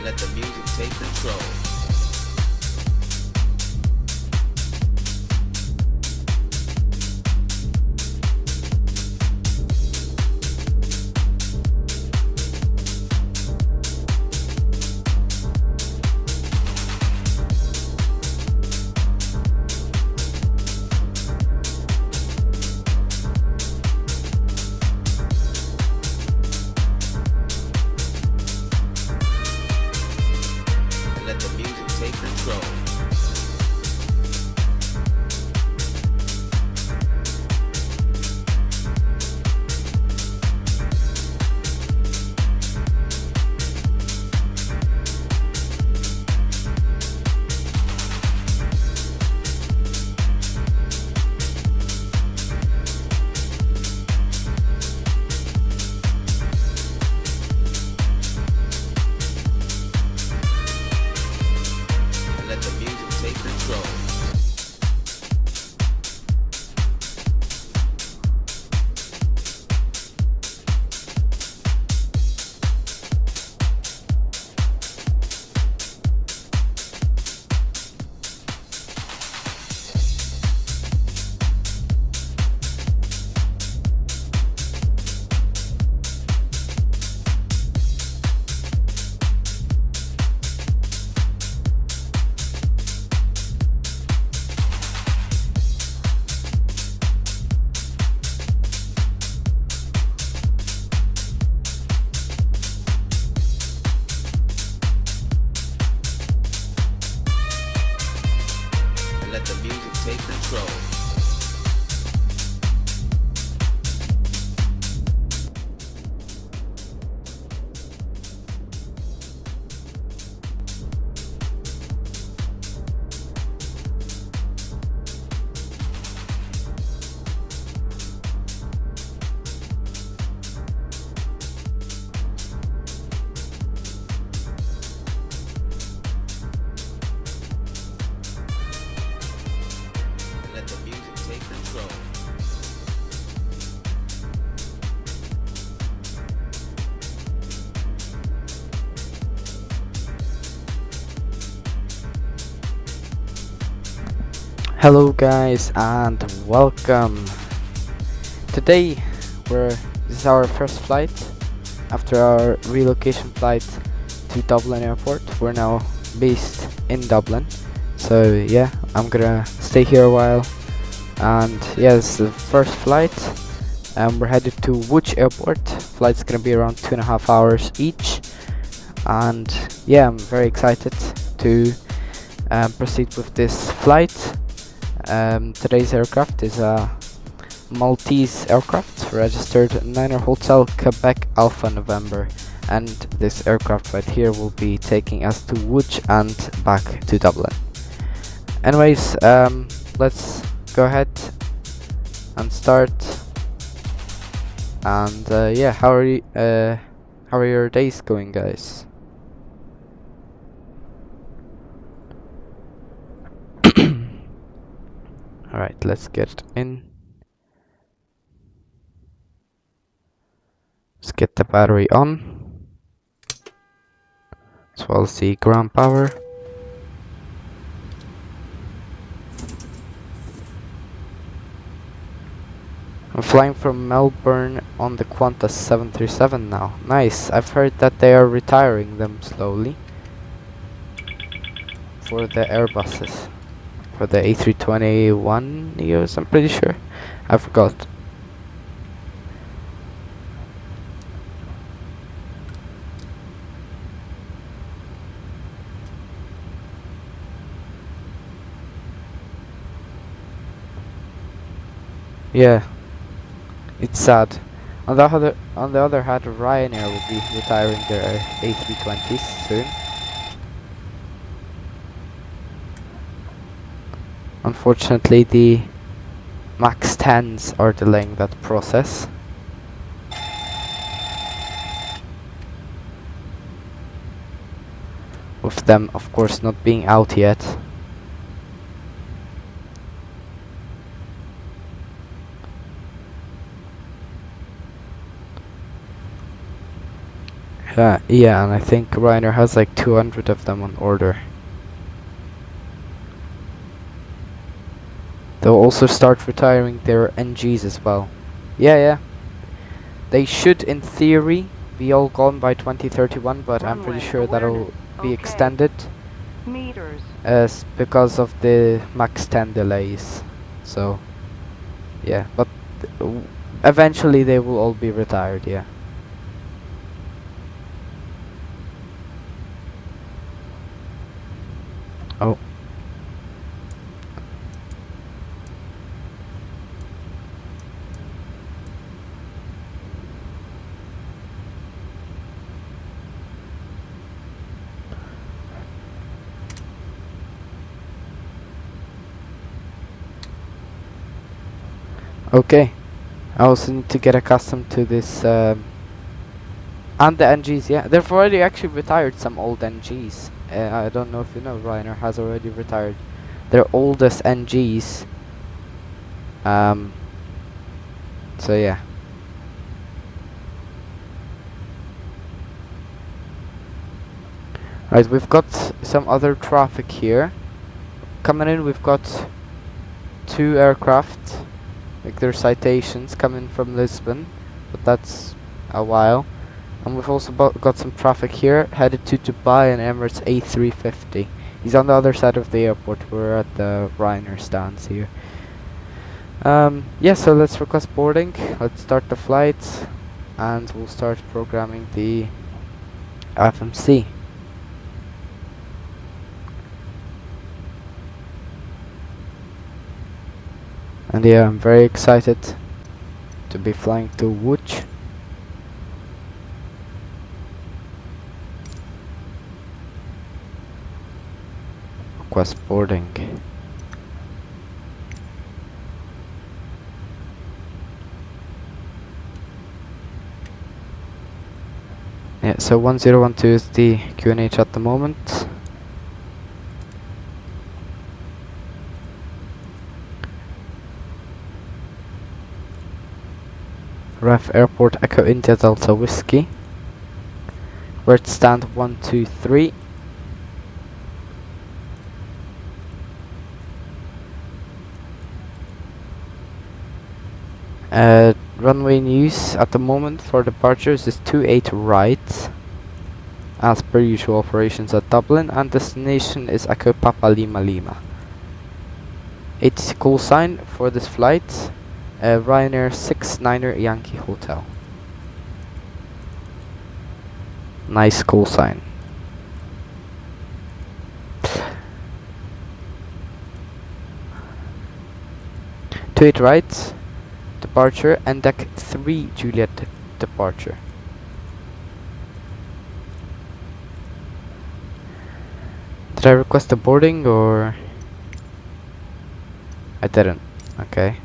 and let the music take control. Let the music take control. Let the music take control. Let the music take control. Let the music take control. Hello guys and welcome. Today this is our first flight after our relocation flight to Dublin airport. We're now based in Dublin, so yeah, I'm gonna stay here a while. And yeah, this is the first flight. We're headed to Łódź airport. Flight's gonna be around 2.5 hours each, and yeah, I'm very excited to proceed with this flight. Today's aircraft is a Maltese aircraft registered Niner Hotel Quebec Alpha November, and this aircraft right here will be taking us to Łódź and back to Dublin. Anyways, let's go ahead and start. And yeah, how are your days going, guys? Alright, let's get in. Let's get the battery on, as well as the ground power. I'm flying from Melbourne on the Qantas 737 now. Nice, I've heard that they are retiring them slowly for the Airbuses. For the A321neos, I'm pretty sure. I forgot. Yeah, it's sad. On the other hand, Ryanair will be retiring their A320s soon. Unfortunately, the Max 10s are delaying that process. With them, of course, not being out yet. Yeah, and I think vRYR has like 200 of them on order. They'll also start retiring their NGs as well. Yeah. They should, in theory, be all gone by 2031, but I'm pretty sure that'll be extended. Meters. Because of the Max 10 delays. So, yeah, but eventually they will all be retired, yeah. Oh. Okay, I also need to get accustomed to this, and the NGs, yeah. They've already actually retired some old NGs. I don't know if you know, vRYR has already retired their oldest NGs. So yeah. Right, we've got some other traffic here. Coming in, we've got 2 aircraft. Like their citations coming from Lisbon, but that's a while. And we've also got some traffic here headed to Dubai and Emirates A350. He's on the other side of the airport. We're at the vRYR stands here. Yeah, so let's request boarding. Let's start the flight, and we'll start programming the FMC. And yeah, I'm very excited to be flying to Łódź. Request boarding. Yeah, so 1012 is the QNH at the moment. Ref Airport Echo India Delta Whiskey. We're at stand 123. Runway news at the moment for departures is 28 right, as per usual operations at Dublin, and destination is Echo Papa Lima Lima. ATC call sign for this flight, Ryanair 69er Yankee Hotel. Nice call sign. To 8 right, departure, and deck 3 Juliet departure. Did I request a boarding or? I didn't. Okay.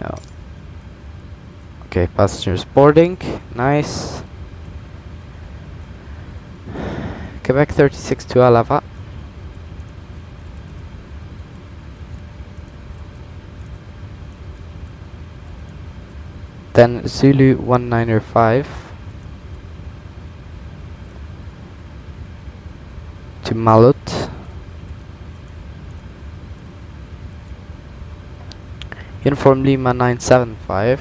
No. Okay, passengers boarding. Nice. Quebec 36 to Alava. Then Zulu 195 to Malut. Uniform Lima 975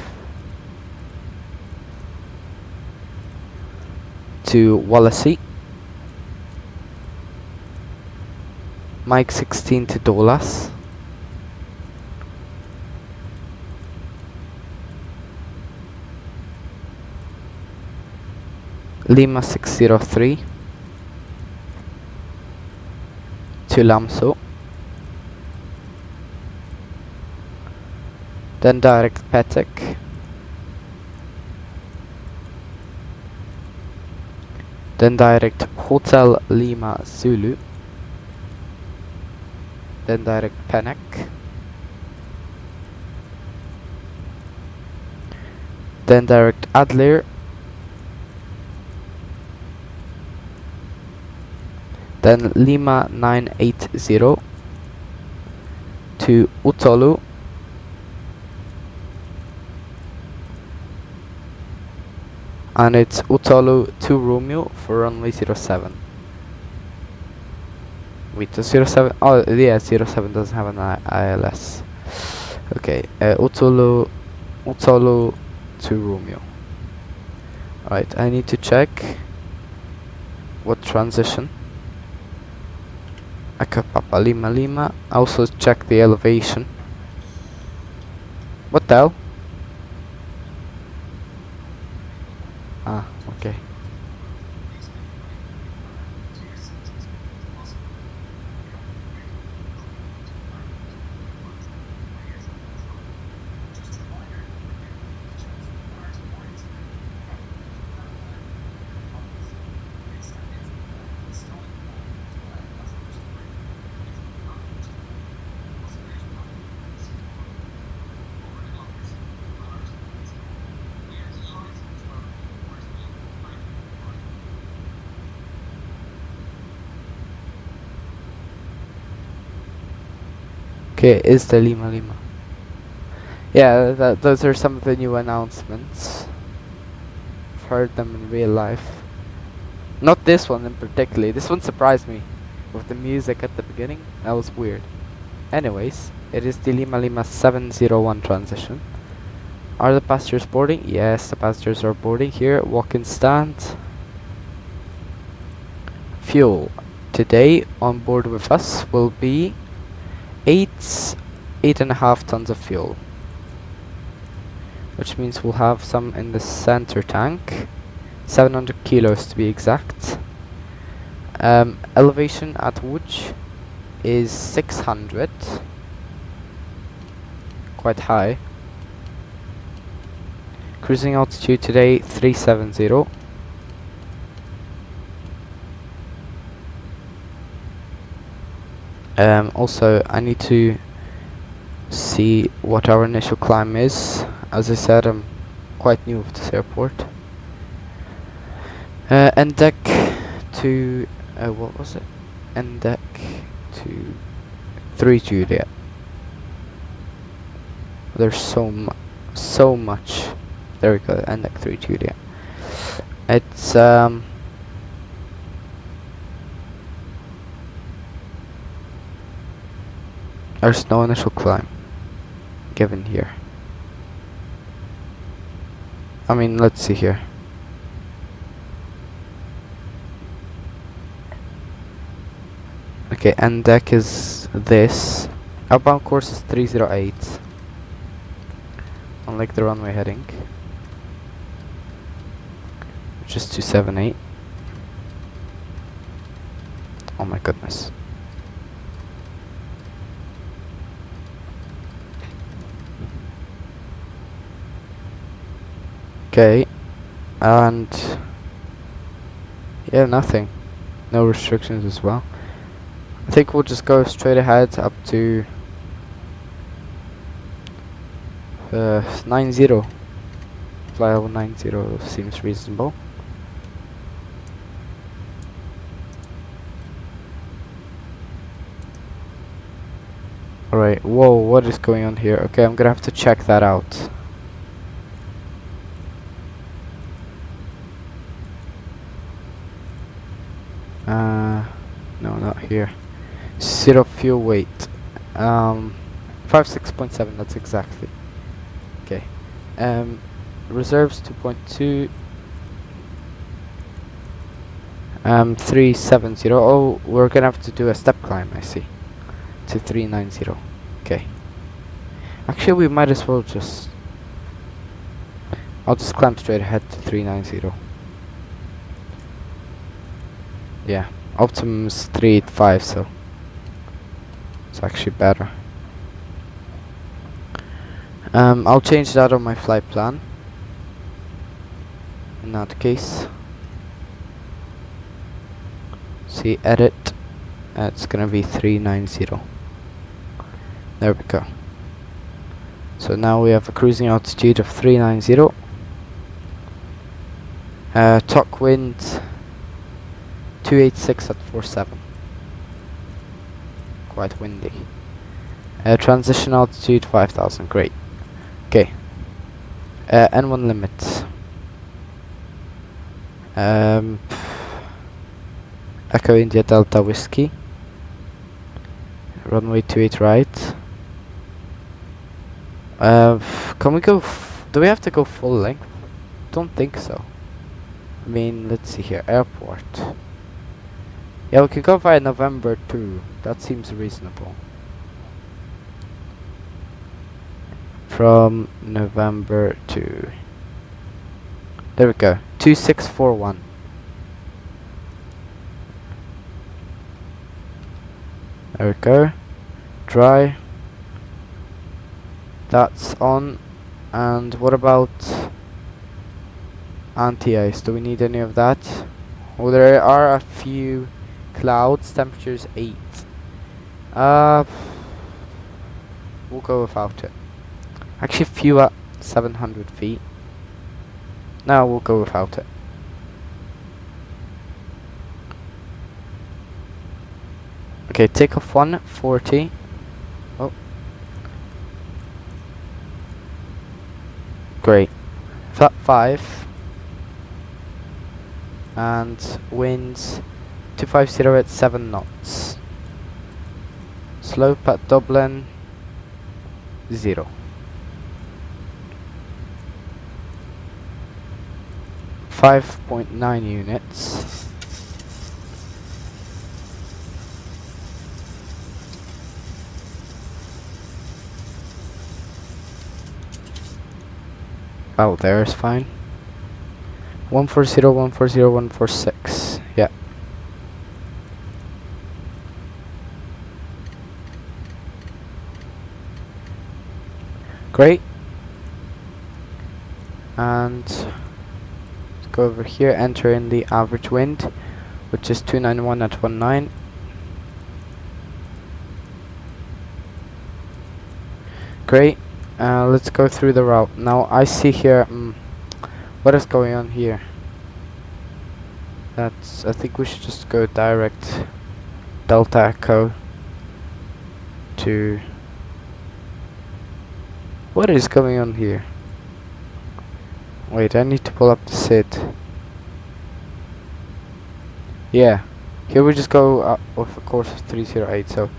to Wallasey. Mike 16 to Dolas. Lima 603 to Lamso. Then direct Petek. Then direct Hotel Lima Zulu. Then direct Penek. Then direct Adler. Then Lima 980 to Utolu. and it's Utolu 2 Romeo for runway 07. Wait, the 07, oh yeah, 07 doesn't have an ILS. Okay, Utolu 2 Romeo. Alright, I need to check what transition. Echo Papa Lima Lima. Also check the elevation. What the hell? Ah, okay. Okay, is the Lima Lima. Yeah, those are some of the new announcements. I've heard them in real life. Not this one in particular. This one surprised me with the music at the beginning. That was weird. Anyways, it is the Lima Lima 701 transition. Are the passengers boarding? Yes, the passengers are boarding here. Walk-in stand. Fuel. Today on board with us will be 8.5 tons of fuel, which means we'll have some in the center tank, 700 kilos to be exact. Elevation at Wuj is 600, quite high. Cruising altitude today 370. Also, I need to see what our initial climb is. As I said, I'm quite new of this airport. End deck to what was it? End deck to 3 Juliet. There's so much. There we go. End deck 3 Juliet. It's there's no initial climb given here. I mean, let's see here. Okay, end deck is this. Outbound course is 308. Unlike the runway heading, which is 278. Oh my goodness. Okay, and yeah, nothing. No restrictions as well. I think we'll just go straight ahead up to 90. Fly level 90 seems reasonable. Alright, whoa, what is going on here? Okay, I'm gonna have to check that out. No, not here. Zero fuel weight. 56.7, that's exactly. Okay. Reserves 2.2. 370. Oh, we're gonna have to do a step climb, I see. To 390. Okay. Actually, we might as well just... I'll just climb straight ahead to 390. Yeah. Optimum is 385, so it's actually better. I'll change that on my flight plan. In that case, see, edit. It's gonna be 390. There we go. So now we have a cruising altitude of 390. Talk wind 286 at 47. Quite windy. Transition altitude 5000. Great. Okay. N1 limit. Um, Echo India Delta Whiskey. Runway 28 right. Can we go? Do we have to go full length? Don't think so. I mean, let's see here. Airport. Yeah, we can go via November 2. That seems reasonable. From November 2. There we go. 2641. There we go. Dry. That's on. And what about anti-ice? Do we need any of that? Well, there are a few clouds. Temperature's 8. We'll go without it. Actually, few at 700 feet. No, we'll go without it. Okay, takeoff 140. Oh. Great. Flat 5. And winds 250 at 7 knots. Slope at Dublin 0. 5.9 units. Oh, there's fine. 140, 140, 146. Yeah. Great. And go over here, enter in the average wind, which is 291 at 19. Great. Let's go through the route. Now I see here, what is going on here? I think we should just go direct Delta Echo to... What is going on here? Wait, I need to pull up the SID. Yeah, here we just go up with a course of 308, so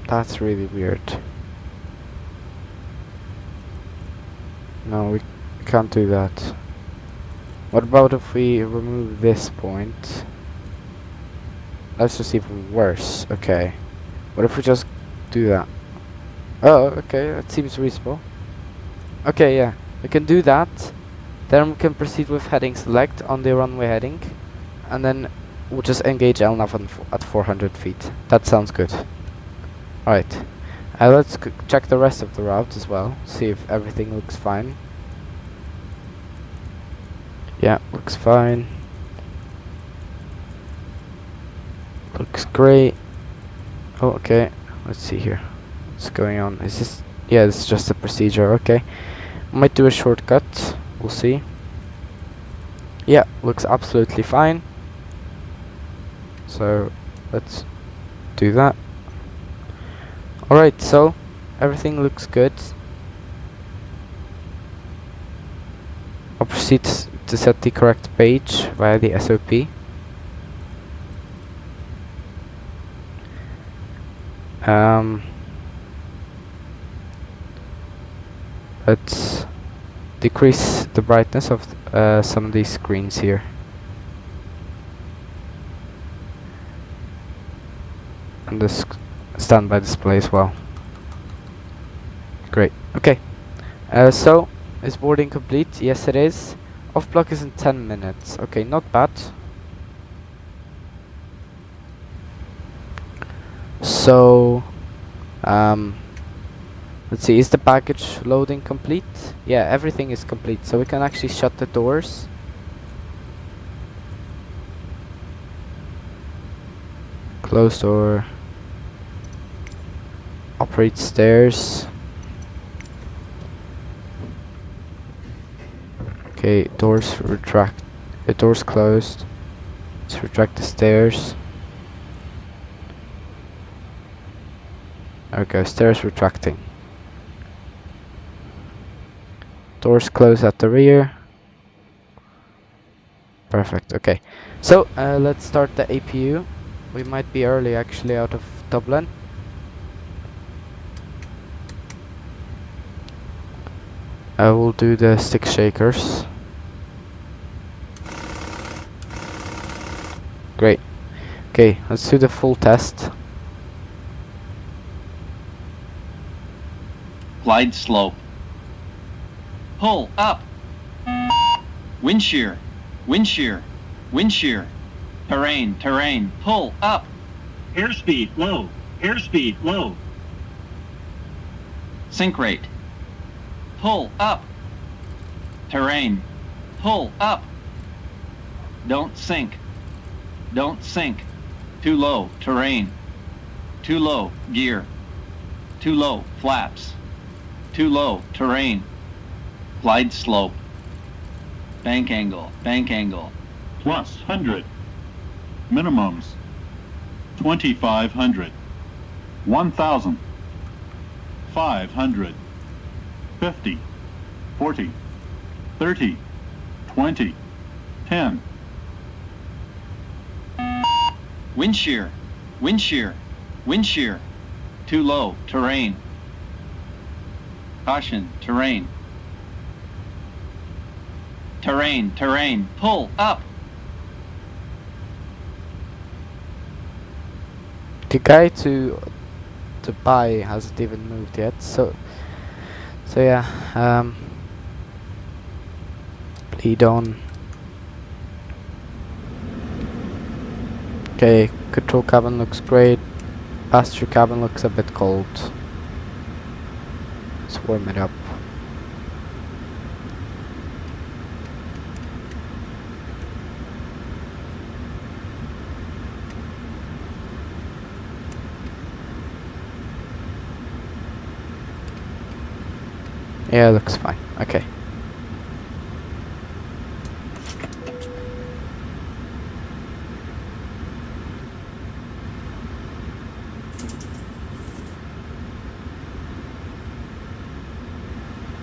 that's really weird. No, we can't do that. What about if we remove this point? That's just even worse. Okay, what if we just do that? Oh, okay, that seems reasonable. Okay, yeah, we can do that. Then we can proceed with heading select on the runway heading. And then we'll just engage LNAV at 400 feet. That sounds good. Alright, let's check the rest of the route as well. See if everything looks fine. Yeah, looks fine. Looks great. Oh, okay, let's see here. What's going on? Is this... Yeah, this is just a procedure, okay. Might do a shortcut, we'll see. Yeah, looks absolutely fine. So, let's do that. Alright, so, everything looks good. I'll proceed to set the correct page via the SOP. Let's decrease the brightness of some of these screens here. And this standby display as well. Great. Okay. So, is boarding complete? Yes, it is. Off block is in 10 minutes. Okay, not bad. So, let's see, is the baggage loading complete? Yeah, everything is complete, so we can actually shut the doors. Close door. Operate stairs. Okay, doors retract. The door's closed. Let's retract the stairs. There we go, stairs retracting. Doors close at the rear. Perfect, okay. So, let's start the APU. We might be early actually out of Dublin. I will do the stick shakers. Great. Okay, let's do the full test. Glide slope. Pull up. Wind shear. Wind shear. Wind shear. Terrain. Terrain. Pull up. Airspeed low. Airspeed low. Sink rate. Pull up. Terrain. Pull up. Don't sink. Don't sink. Too low. Terrain. Too low. Gear. Too low. Flaps. Too low. Terrain. Glide slope. Bank angle. Bank angle. Plus 100. Minimums. 2,500. 1,000. 500. 50. 40. 30. 20. 10. Wind shear. Wind shear. Wind shear. Too low. Terrain. Caution. Terrain. Terrain. Terrain. Pull up. The guy to buy hasn't even moved yet, so yeah, lead on. Okay, control cabin looks great. Passenger cabin looks a bit cold. Let's warm it up. Yeah, looks fine. Okay.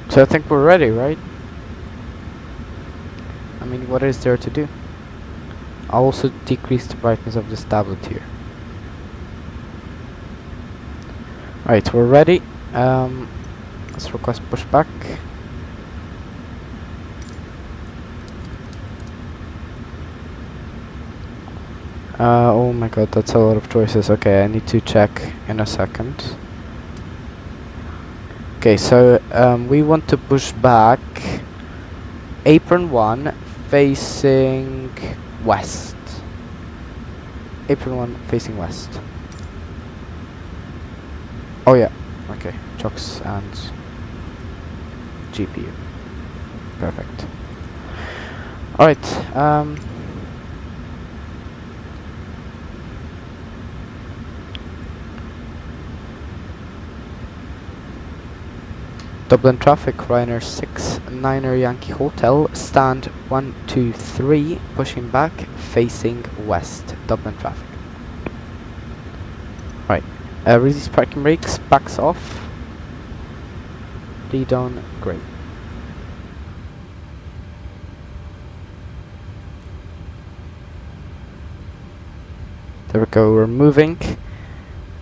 So I think we're ready, right? I mean, what is there to do? I'll also decrease the brightness of this tablet here. Right, we're ready. Let's request pushback. Oh my god, that's a lot of choices. Okay, I need to check in a second. Okay, so we want to push back apron 1 facing west. Apron 1 facing west. Oh yeah, okay, chocks and GPU. Perfect. Alright, Dublin traffic, Ryanair 6-9er Yankee Hotel, stand 123, pushing back, facing west, Dublin traffic. Right, release parking brakes, backs off, lead on, great. There we go, we're moving,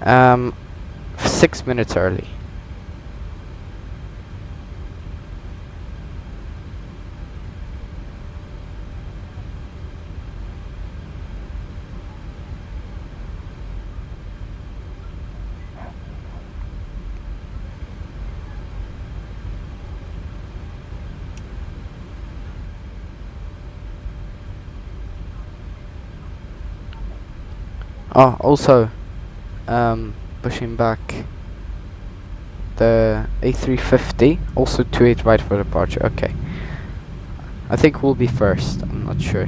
6 minutes early. Oh, also, pushing back the A350, also 28 right for departure. Okay, I think we'll be first. I'm not sure.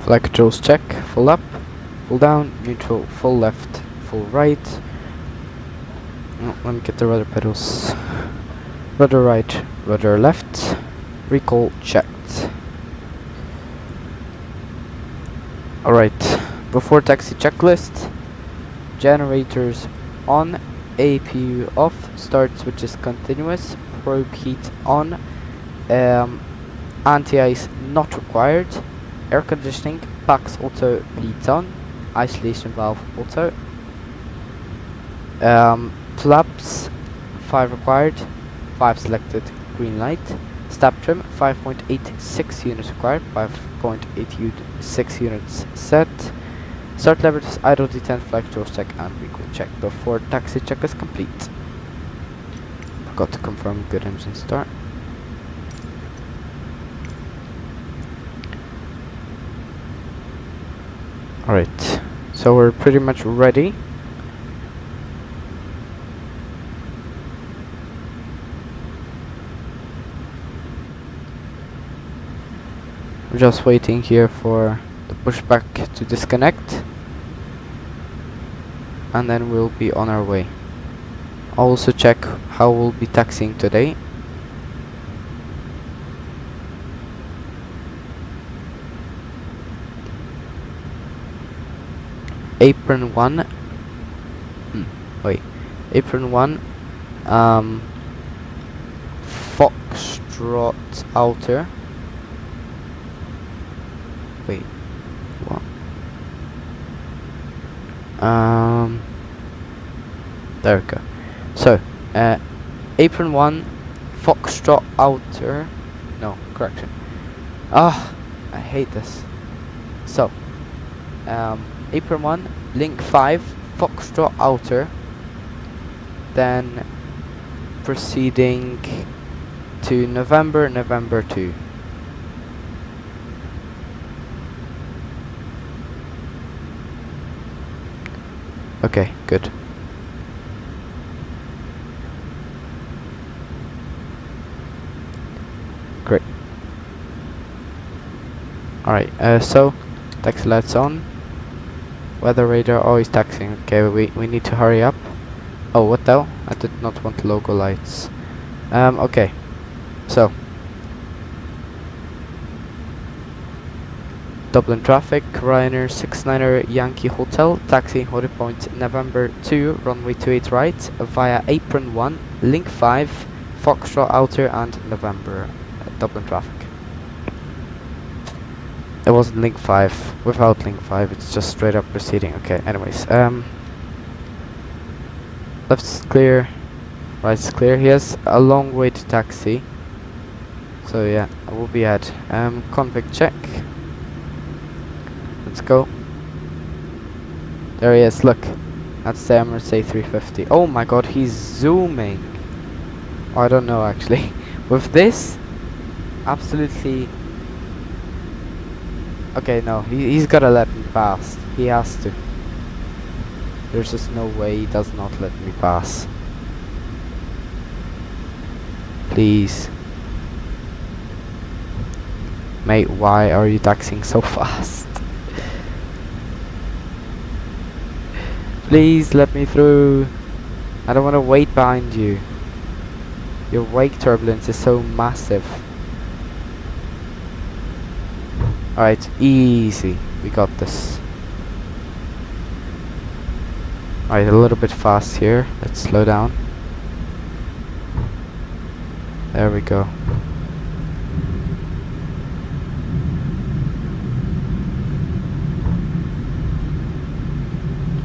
Flight controls check. Full up, full down, neutral, full left, full right. Oh, let me get the rudder pedals. Rudder right, rudder left. Recall checked. Alright, before taxi checklist. Generators on, APU off, start switches continuous, probe heat on, anti-ice not required, air conditioning, PAX auto bleeds on, isolation valve auto, flaps 5 required, 5 selected, green light, stab trim 5.86 units required, 5.86 units set. Start levers, idle detent, flight controls check and recall check before taxi check is complete. Forgot to confirm good engine start. Alright, so we're pretty much ready. We're just waiting here for the pushback to disconnect, and then we'll be on our way. I'll also check how we'll be taxiing today. Apron 1 Apron 1 Foxtrot outer. Wait, what? There we go. So, apron 1, Foxtrot outer. No, correction. Ah, I hate this. So, apron 1, link 5, Foxtrot outer. Then proceeding to November 2. Okay, good. Great. Alright, so taxi lights on. Weather radar always taxiing. Okay, we need to hurry up. Oh, what the hell? I did not want logo lights. Okay. So Dublin traffic, Ryanair 69er Yankee Hotel, taxi Holy Point November 2, runway 28 right, via apron 1, link 5, Foxtrot outer and November, Dublin traffic. It wasn't link 5, without link 5, it's just straight up proceeding. Okay, anyways, left's clear, right's clear. He has a long way to taxi, so yeah, I will be at convict check. Let's go. There he is, look. That's the Emirates A350. Oh my god, he's zooming. Oh, I don't know actually. With this, absolutely. Okay, no, he's gotta let me pass. He has to. There's just no way he does not let me pass. Please. Mate, why are you taxiing so fast? Please let me through. I don't want to wait behind you. Your wake turbulence is so massive. Alright, easy. We got this. Alright, a little bit fast here. Let's slow down. There we go.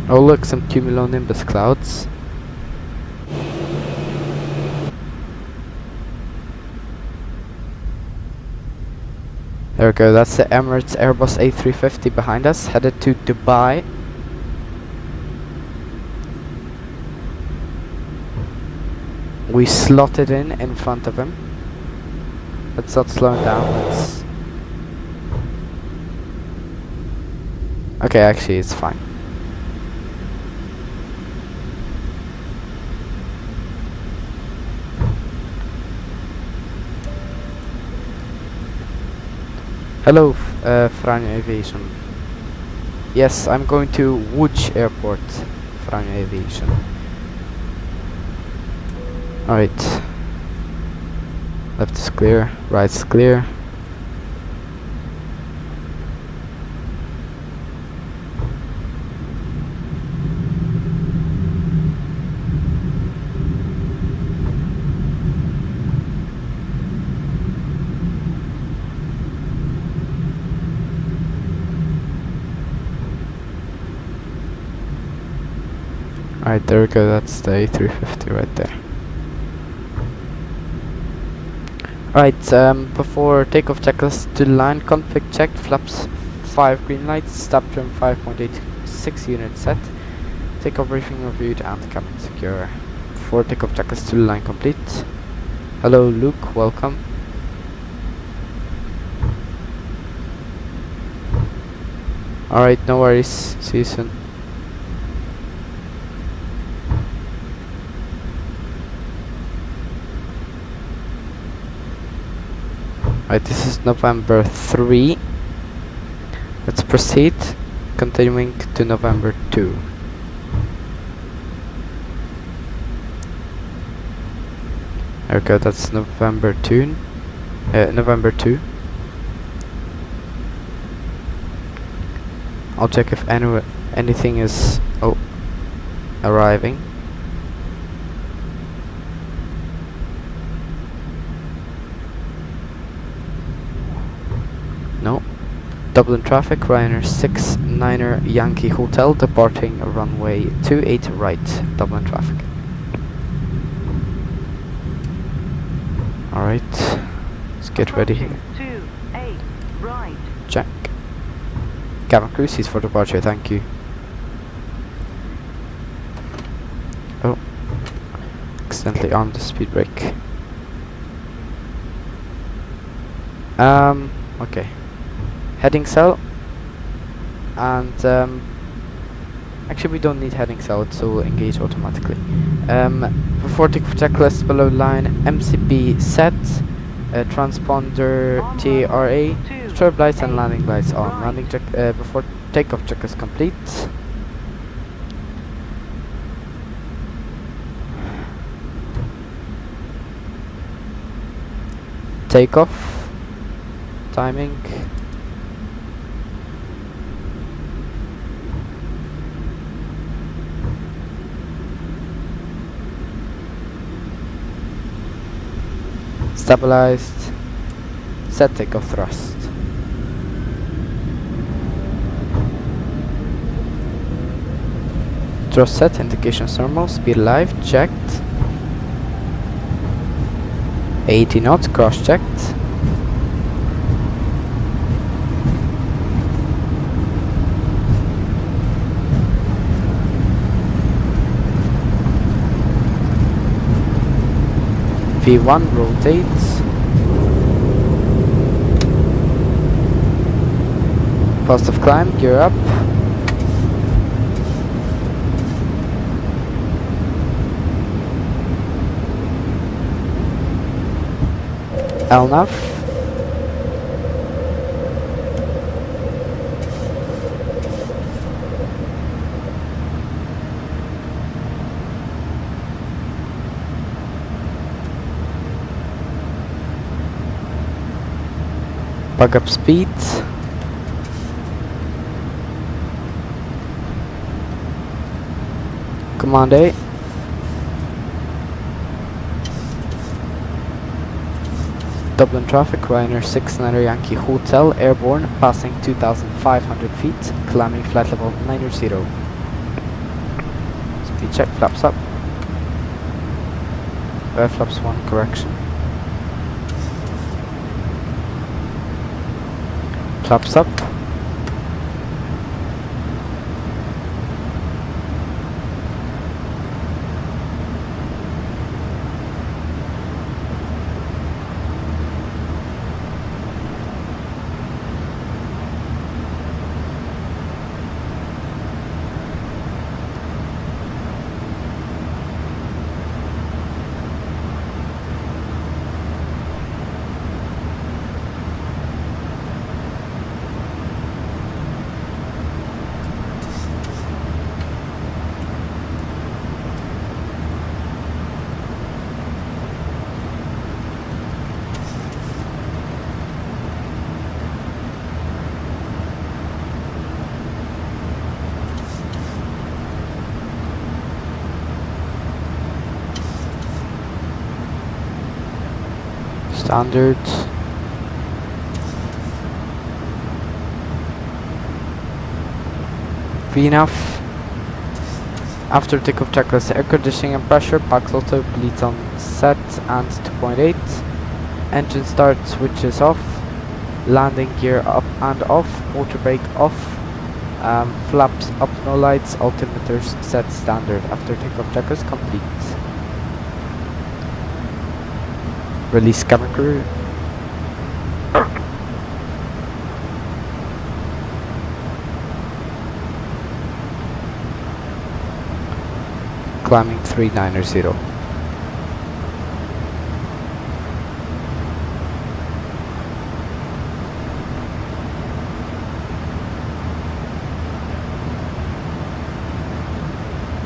Oh look, some cumulonimbus clouds. There we go, that's the Emirates Airbus A350 behind us, headed to Dubai. We slotted in front of him. Let's not slow him down, let's... Okay, actually it's fine. Hello, Franja Aviation. Yes, I'm going to Łódź Airport. Franja Aviation. Alright. Left is clear, right is clear. Alright, there we go, that's the A350 right there. Alright, before takeoff checklist to line, config checked, flaps 5 green lights, stop trim 5.86 units set, takeoff briefing reviewed and cabin secure. Before takeoff checklist to line complete. Hello Luke, welcome. Alright, no worries, see you soon. Right, this is November 3. Let's proceed, continuing to November 2. There we go, that's November 2. November 2. I'll check if anything is arriving. No. Dublin traffic, Ryanair 69er Yankee Hotel, departing runway 28 right, Dublin traffic. Alright, let's get ready here. 28 right. Check. Cabin crew, cease for departure, thank you. Oh. Accidentally armed the speed brake. Okay. Heading cell, and actually we don't need heading cell, it will engage automatically. Before takeoff checklist below line, MCB set, transponder TRA, strobe lights and landing lights on. Landing check before takeoff checklist complete. Takeoff timing. Stabilized. Set takeoff thrust. Thrust set, indications normal, speed alive, checked. 80 knots, cross checked. V1 rotates. Positive climb, gear up. LNAV. Bug up speed. Command A. Dublin traffic, Ryanair 69er Yankee Hotel, airborne, passing 2,500 feet, climbing flight level 90. Speed check, flaps up. Flaps 1, correction. Flaps up. Standard. Enough. After takeoff checklist, air conditioning and pressure, pack auto, bleeds on set and 2.8. Engine start, switches off. Landing gear up and off. Motor brake off. Flaps up, no lights. Altimeters set standard. After takeoff checklist complete. Release camera crew. Climbing 390.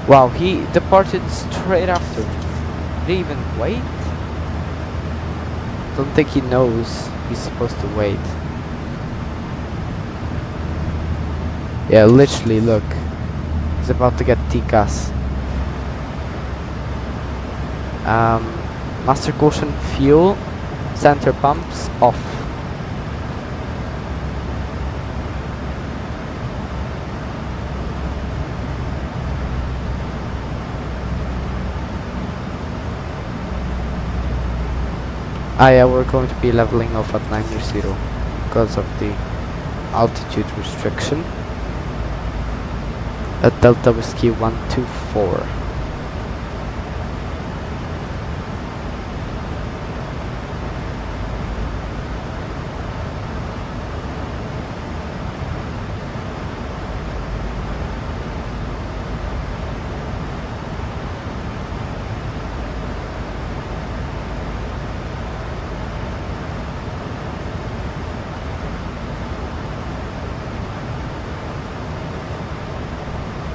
Wow, he departed straight after me. Did he even wait? Don't think he knows he's supposed to wait. Yeah, literally, look. He's about to get TCAS. Master caution, fuel, center pumps off. Ah yeah, we're going to be leveling off at 90 because of the altitude restriction. At Delta Whiskey 124.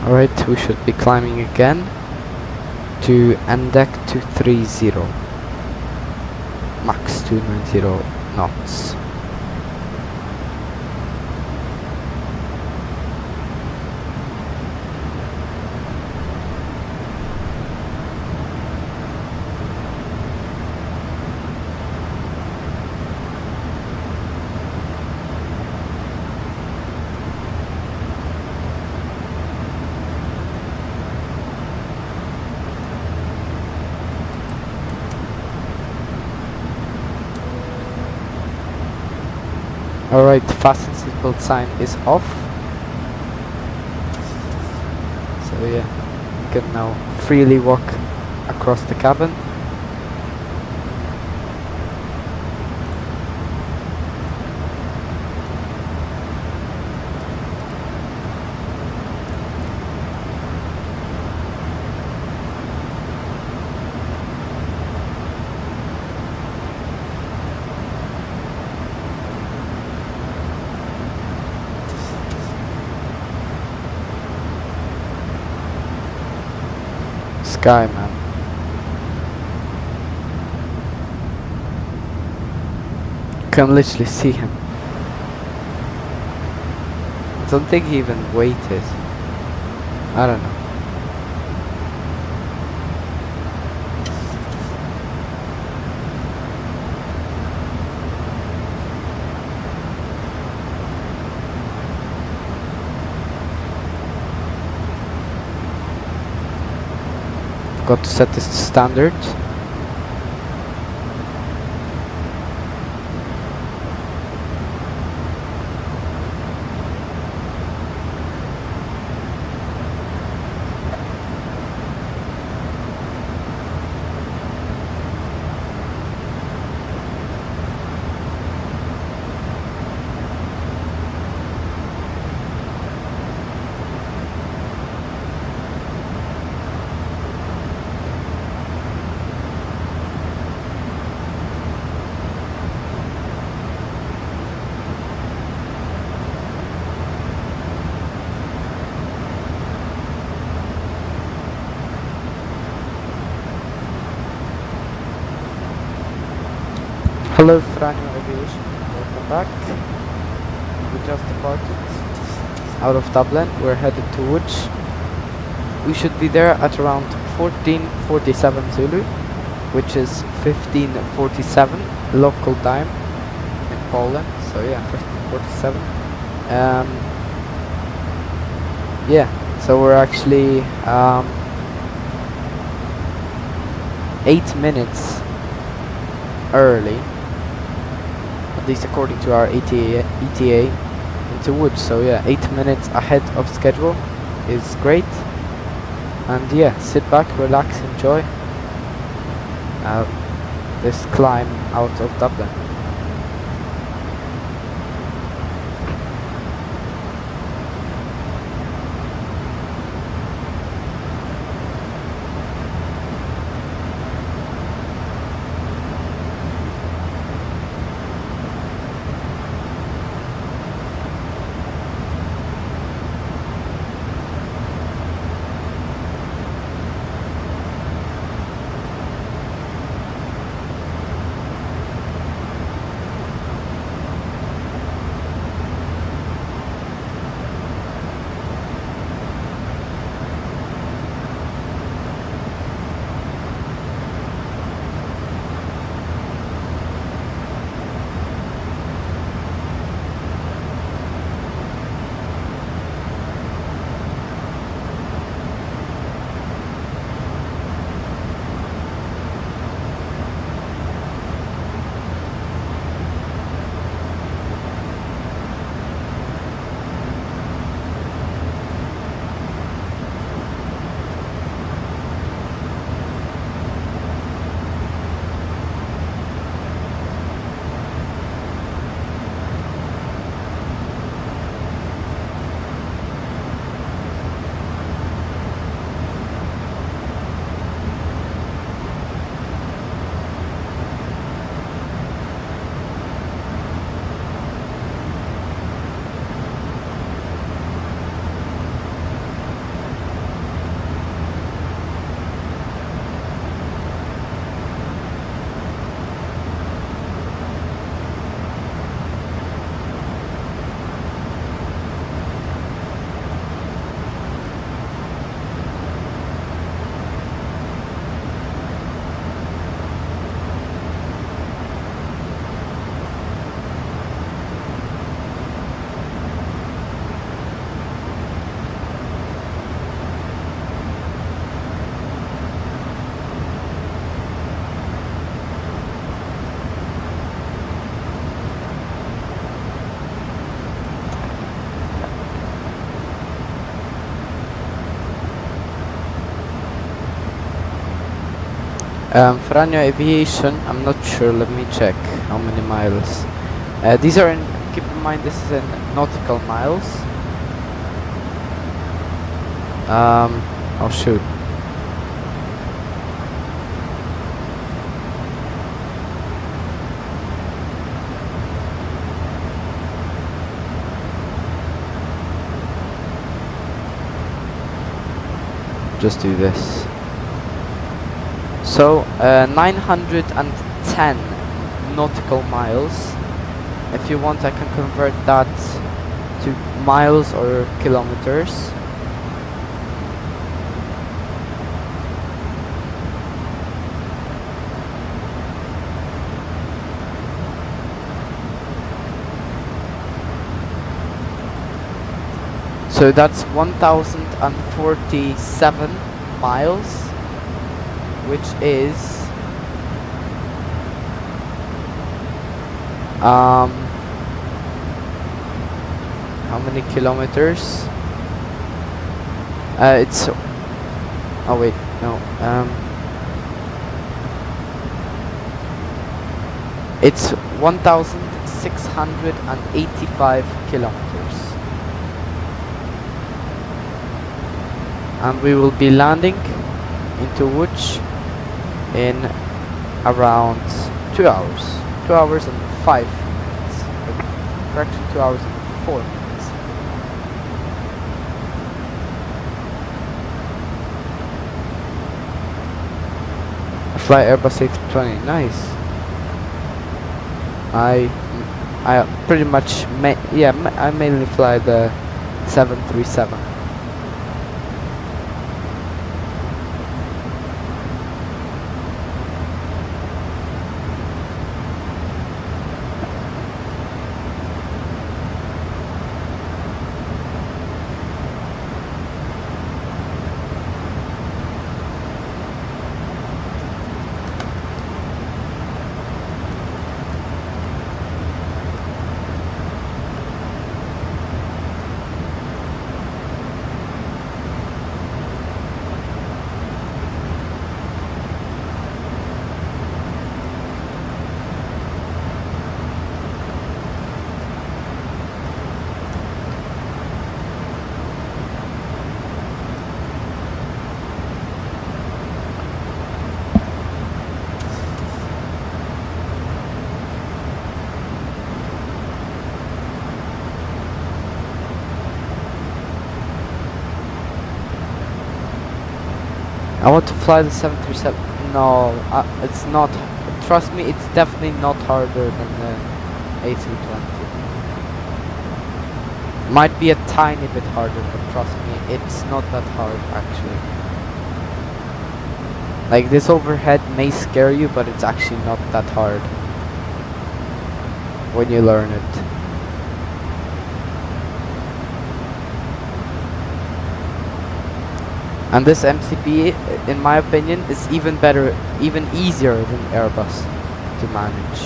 Alright, we should be climbing again to end deck 230. Max 290 knots. Alright, fasten seatbelt sign is off. So yeah, you can now freely walk across the cabin. Sky, man. You can literally see him. I don't think he even waited. I don't know. Got to set this to standard. Hello, Franco Aviation. Welcome back. We just departed out of Dublin. We're headed to Łódź. We should be there at around 14:47 Zulu. which is 15:47 local time in Poland. So yeah, 15:47. Yeah, so we're actually 8 minutes early, at least according to our ETA into Łódź. So yeah, 8 minutes ahead of schedule is great. And yeah, sit back, relax, enjoy this climb out of Dublin. Franjo Aviation, I'm not sure, let me check how many miles. These are in, keep in mind this is in nautical miles. Oh shoot. Just do this. So 910 nautical miles. If you want, I can convert that to miles or kilometers. So that's 1047 miles, which is how many kilometers? It's, oh wait, no, it's 1685 kilometers. And we will be landing into Łódź in around 2 hours. 2 hours and 5 minutes. Correction, 2 hours and 4 minutes. I fly Airbus A320, nice. I pretty much, I mainly fly the 737. I want to fly the 737. No, it's not. Trust me, it's definitely not harder than the A320. Might be a tiny bit harder, but trust me, it's not that hard actually. Like, this overhead may scare you, but it's actually not that hard when you learn it. And this MCB, in my opinion, is even better, even easier than Airbus to manage.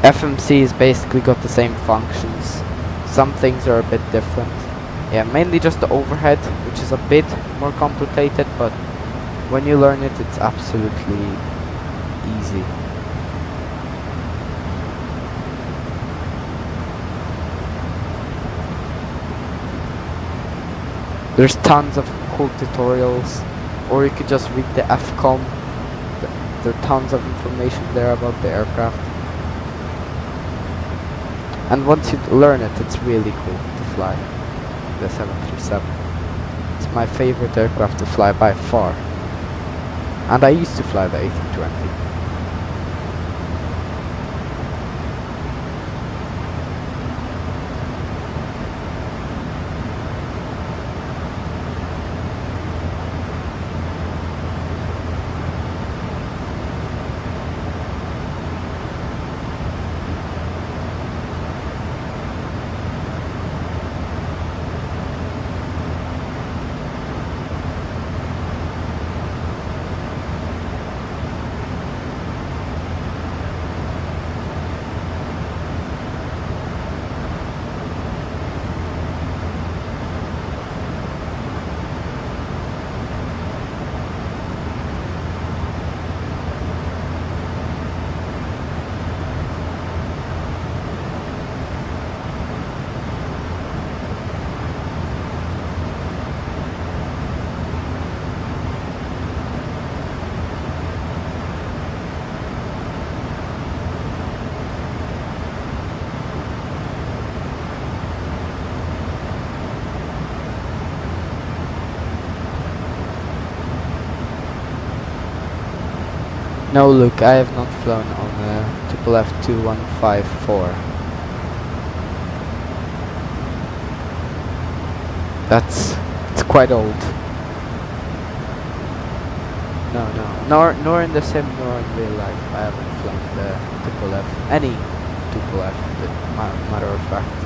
FMC has basically got the same functions. Some things are a bit different. Yeah, mainly just the overhead, which is a bit more complicated, but when you learn it, it's absolutely easy. There's tons of cool tutorials, or you could just read the FCOM. There are tons of information there about the aircraft. And once you learn it, it's really cool to fly the 737. It's my favorite aircraft to fly by far. And I used to fly the A320. No, look, I have not flown on DUB-LCJ-254. It's quite old. Nor in the sim, nor in real life. I haven't flown the DUB-LCJ, any DUB-LCJ, matter of fact.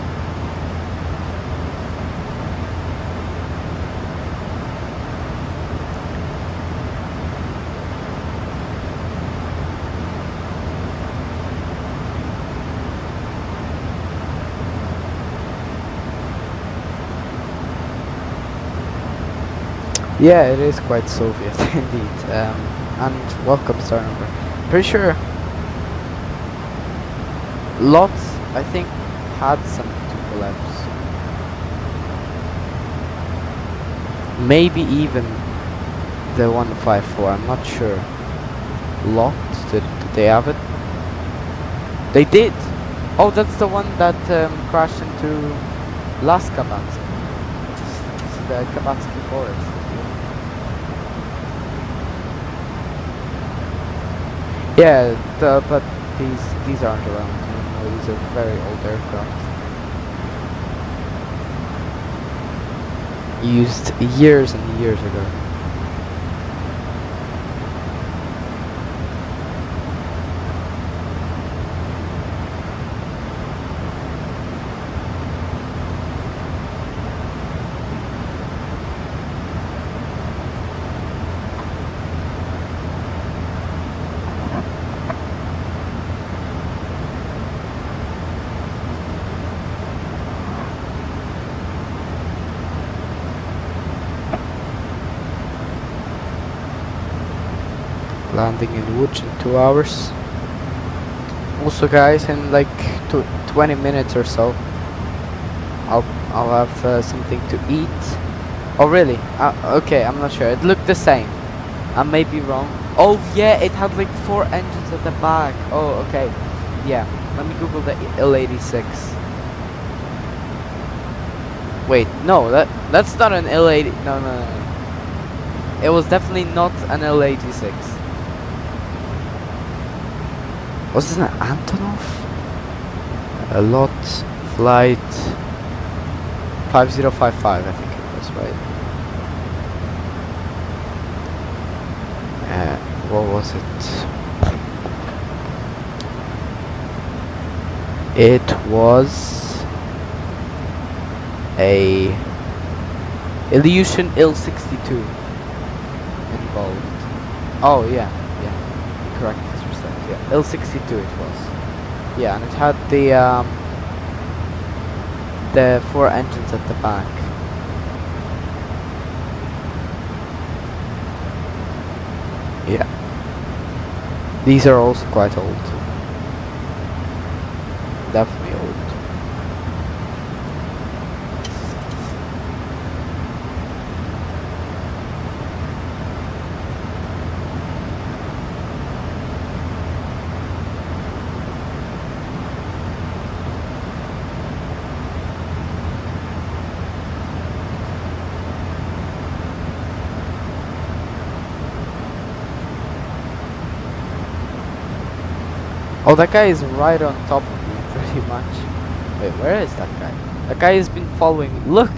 Yeah, it is quite Soviet indeed. And welcome, star number. Pretty sure lots, I think, had some DUB-LCJs. Maybe even the 154. I'm not sure. Lot, did they have it? They did. Oh, that's the one that crashed into last Kabatsky, the Kabatsky forest. Yeah, but these aren't around anymore. These are very old aircraft, used years and years ago. Landing in Łódź in 2 hours. Also, guys, in like 20 minutes or so, I'll have something to eat. Oh really? Okay, I'm not sure. It looked the same. I may be wrong. Oh yeah, it had like 4 engines at the back. Oh okay. Yeah. Let me Google the L86. Wait, no, that's not an L80. No, no, no. It was definitely not an L86. Was this an Antonov? A lot flight 5055, I think it was, right? What was it? It was a Illusion L62 involved. Oh yeah, yeah. Correct this percent. Yeah, L62 it was. Yeah, and it had the 4 engines at the back. Yeah. These are also quite old. Definitely old. Oh, that guy is right on top of me, pretty much. Wait, where is that guy? That guy has been following me. Look!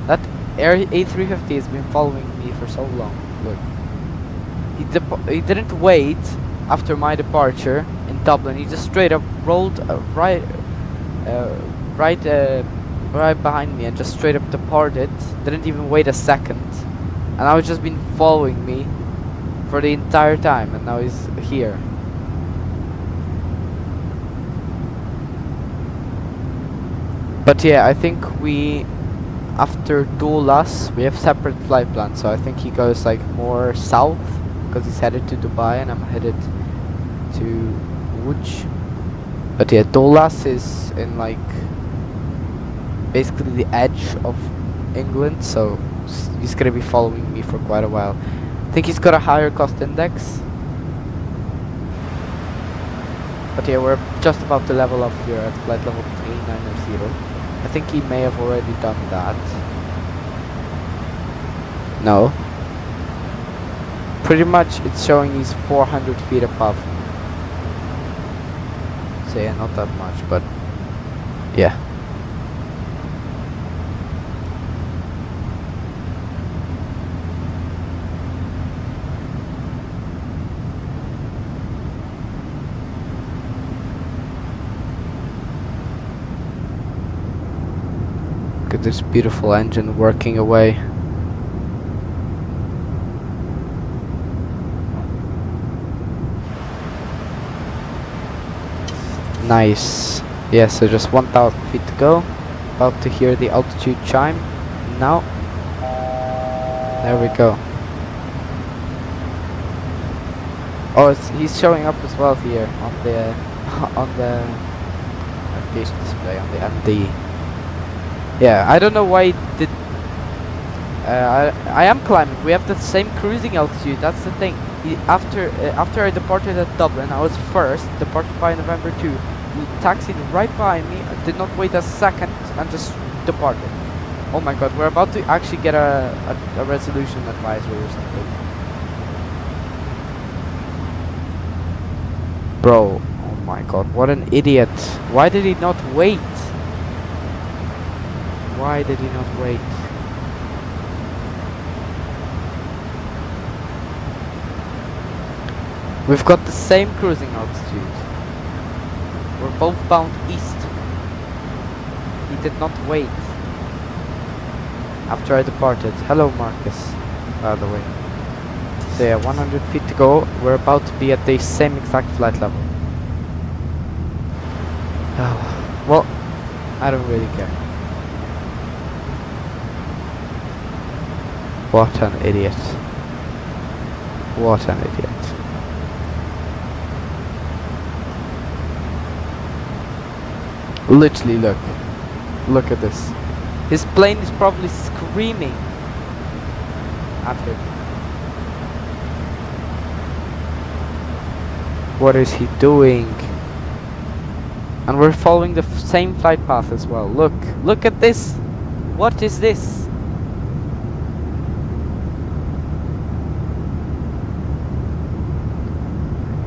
That A350 has been following me for so long. Look. He didn't wait after my departure in Dublin. He just straight up rolled right behind me and just straight up departed. Didn't even wait a second. And now he's just been following me for the entire time, and now he's here. But yeah, I think after Doulas, we have separate flight plans. So I think he goes like more south because he's headed to Dubai, and I'm headed to Łódź. But yeah, Doulas is in like basically the edge of England, so he's gonna be following me for quite a while. I think he's got a higher cost index. But yeah, we're just about to level up here at flight level 3990. I think he may have already done that. No. Pretty much it's showing he's 400 feet above me. So yeah, not that much, but yeah. Look at this beautiful engine working away. Nice. Yeah, so just 1,000 feet to go. About to hear the altitude chime. Now. There we go. Oh, he's showing up as well here on the on the navigation display on the MD. Yeah, I don't know why he did. I am climbing. We have the same cruising altitude. That's the thing. After I departed at Dublin, I was first. Departed by November 2. He taxied right by me. Did not wait a second and just departed. Oh my God, we're about to actually get a resolution advisory or something. Bro, oh my God, what an idiot! Why did he not wait? Why did he not wait? We've got the same cruising altitude. We're both bound east. He did not wait. After I departed. Hello, Marcus, by the way. So yeah, 100 feet to go. We're about to be at the same exact flight level. Oh, well, I don't really care. What an idiot. What an idiot. Literally, look at this. His plane is probably screaming at him. What is he doing? And we're following the same flight path as well. Look at this. What is this?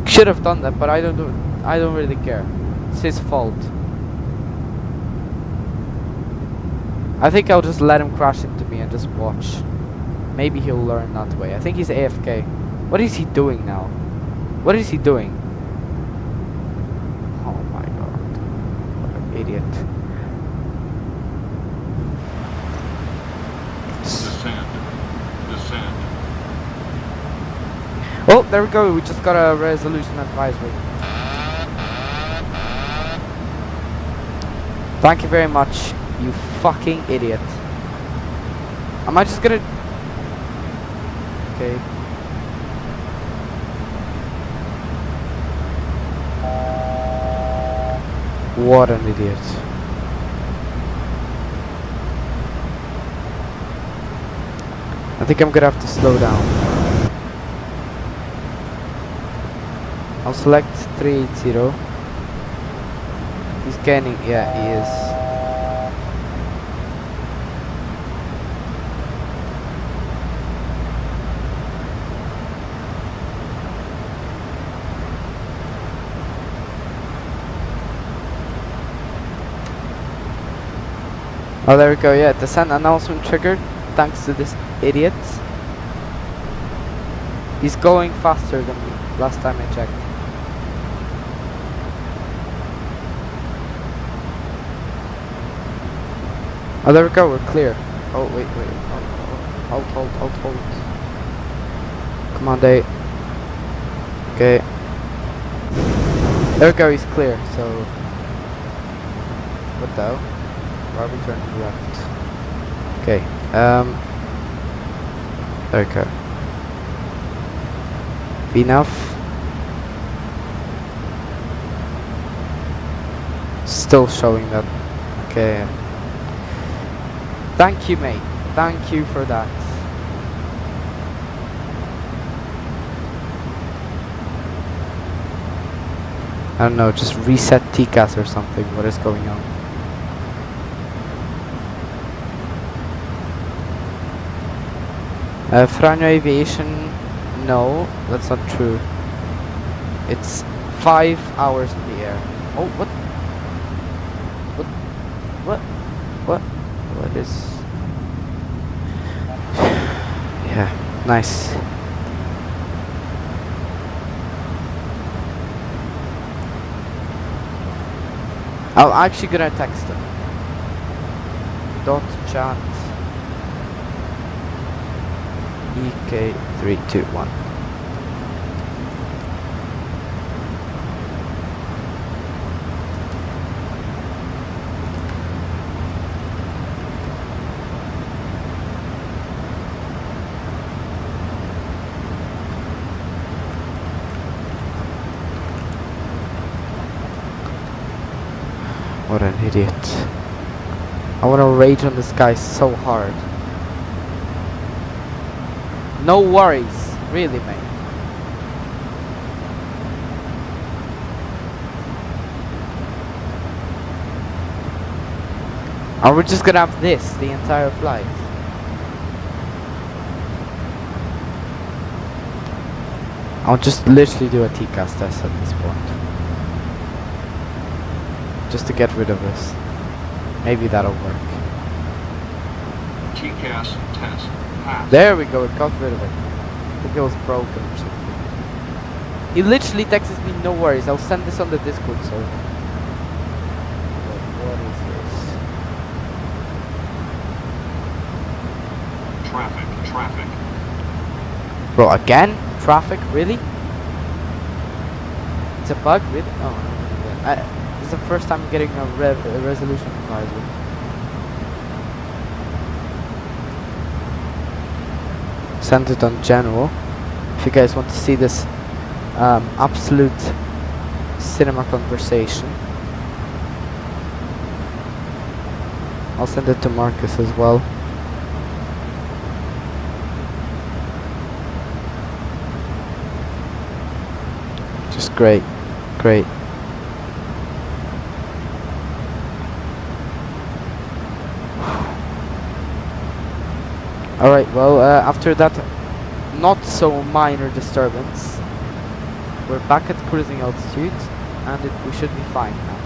Should have done that, but I don't really care. It's his fault. I think I'll just let him crash into me and just watch. Maybe he'll learn that way. I think he's AFK. What is he doing now? What is he doing? Oh my god. What an idiot. Descend. Descend. Oh, there we go. We just got a resolution advisory. Thank you very much, you fucking idiot. Am I just gonna... Okay. What an idiot. I think I'm gonna have to slow down. I'll select 380. He's gaining, yeah, he is. Oh, there we go, yeah, descent announcement triggered, thanks to this idiot. He's going faster than me, last time I checked. Oh, there we go, we're clear. Oh, wait. Hold. Come on, Day. Okay. There we go, he's clear, so... What the hell? Why are we turning left? Okay, there we go. Be enough. Still showing that. Okay. Thank you, mate. Thank you for that. I don't know, just reset TCAS or something. What is going on? Franjo Aviation, no, that's not true. It's 5 hours in the air. Oh, what? What is... Yeah, nice. I'm actually gonna text him. Dot chat EK321. What an idiot. I wanna rage on this guy so hard. No worries, really, mate. Are we just gonna have this the entire flight? I'll just literally do a TCAS test at this point. Just to get rid of this. Maybe that'll work. TCAS test passed. There we go, it got rid of it. I think it was broken or something. He literally texts me, no worries, I'll send this on the Discord server. What is this? Traffic. Bro, again? Traffic? Really? It's a bug? Really? Oh, this is the first time I'm getting a resolution advisory. Send it on general. If you guys want to see this absolute cinema conversation, I'll send it to Marcus as well. Just great. Alright, well, after that not so minor disturbance, we're back at cruising altitude, and we should be fine now.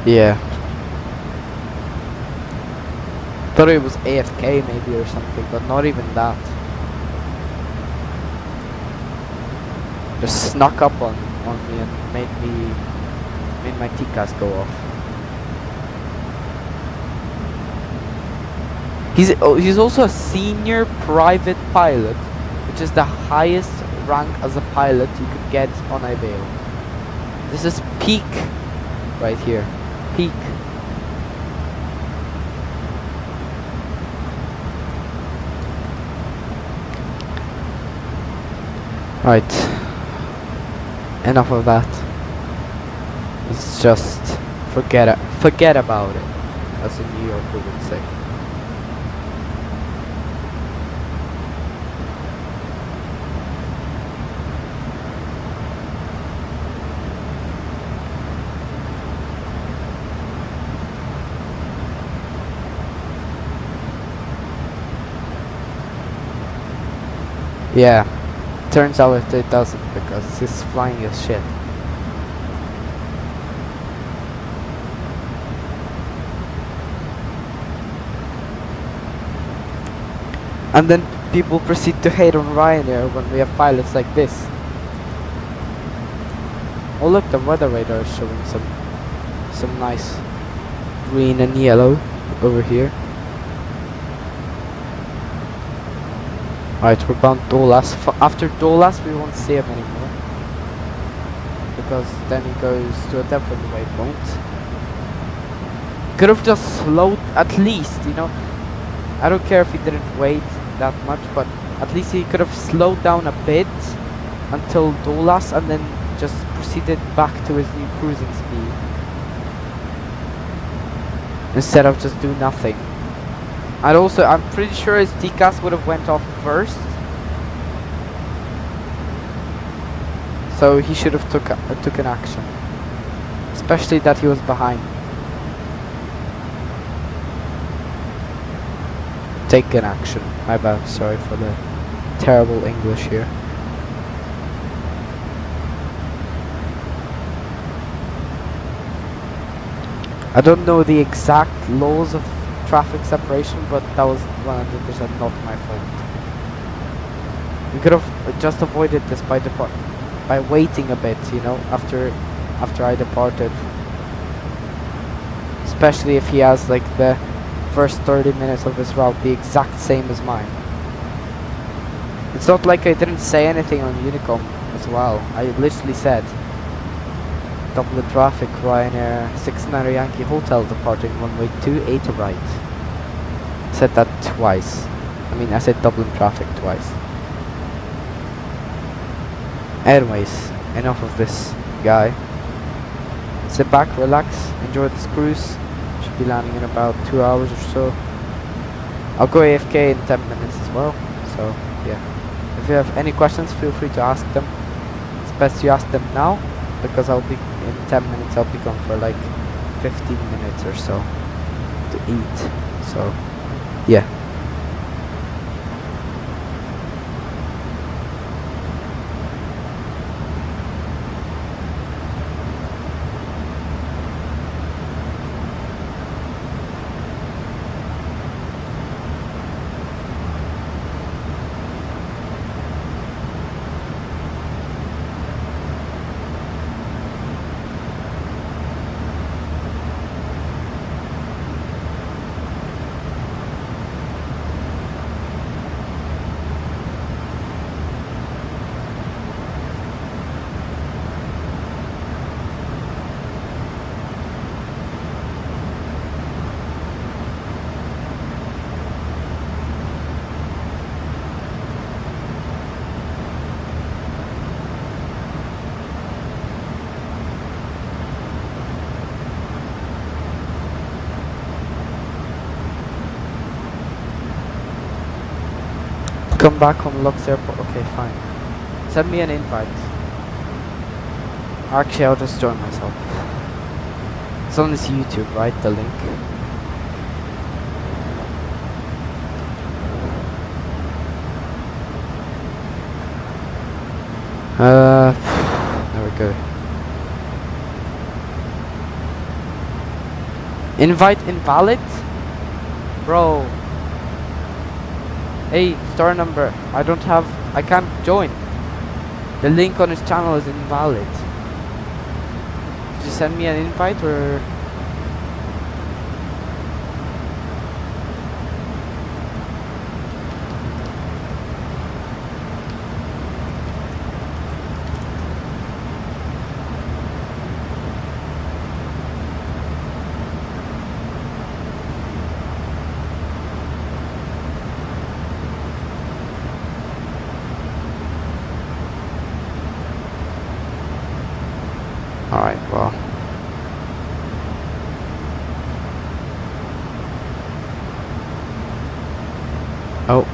Yeah. Thought it was AFK maybe or something, but not even that. Just snuck up on me and made my TCAS go off. He's also a senior private pilot, which is the highest rank as a pilot you could get on Ivao. This is peak right here. Peak. Right. Enough of that. Let's just forget about it, as a New Yorker would say. Yeah. Turns out it doesn't, because it's flying as shit. And then people proceed to hate on Ryanair when we have pilots like this. Oh look, the weather radar is showing some nice green and yellow over here. Alright, we're bound Dolas. After Dolas we won't see him anymore, because then he goes to a different waypoint. Could have just slowed, at least, you know. I don't care if he didn't wait that much, but at least he could have slowed down a bit until Dolas and then just proceeded back to his new cruising speed, instead of just do nothing. And also, I'm pretty sure his TCAS would have went off first, so he should have took an action, especially that he was behind. Take an action. My bad. Sorry for the terrible English here. I don't know the exact laws of traffic separation, but that was 100% not my fault. We could have just avoided this by waiting a bit, you know, after I departed. Especially if he has like the first 30 minutes of his route the exact same as mine. It's not like I didn't say anything on Unicom as well. I literally said Dublin traffic, Ryanair 69 Yankee Hotel departing runway 28 right. Said that twice. I mean, I said Dublin traffic twice. Anyways, enough of this guy. Sit back, relax, enjoy this cruise. Should be landing in about 2 hours or so. I'll go AFK in 10 minutes as well. So, yeah. If you have any questions, feel free to ask them. It's best you ask them now, because I'll be in 10 minutes. I'll be gone for like 15 minutes or so to eat. So, yeah. come back on Lux Airport. Okay, fine. Send me an invite. Actually, I'll just join myself. It's on this YouTube, right? The link. There we go. Invite invalid? Bro. Hey, star number. I can't join. The link on his channel is invalid. Did you send me an invite or? Alright, well. Oh.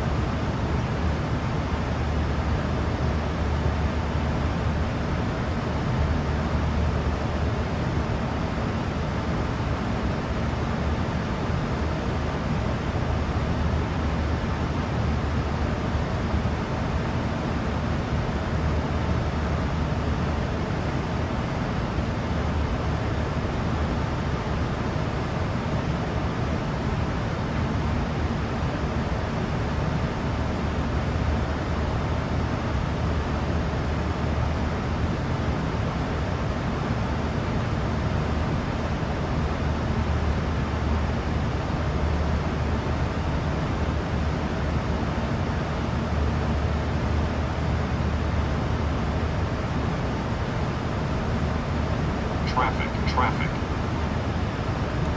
Traffic.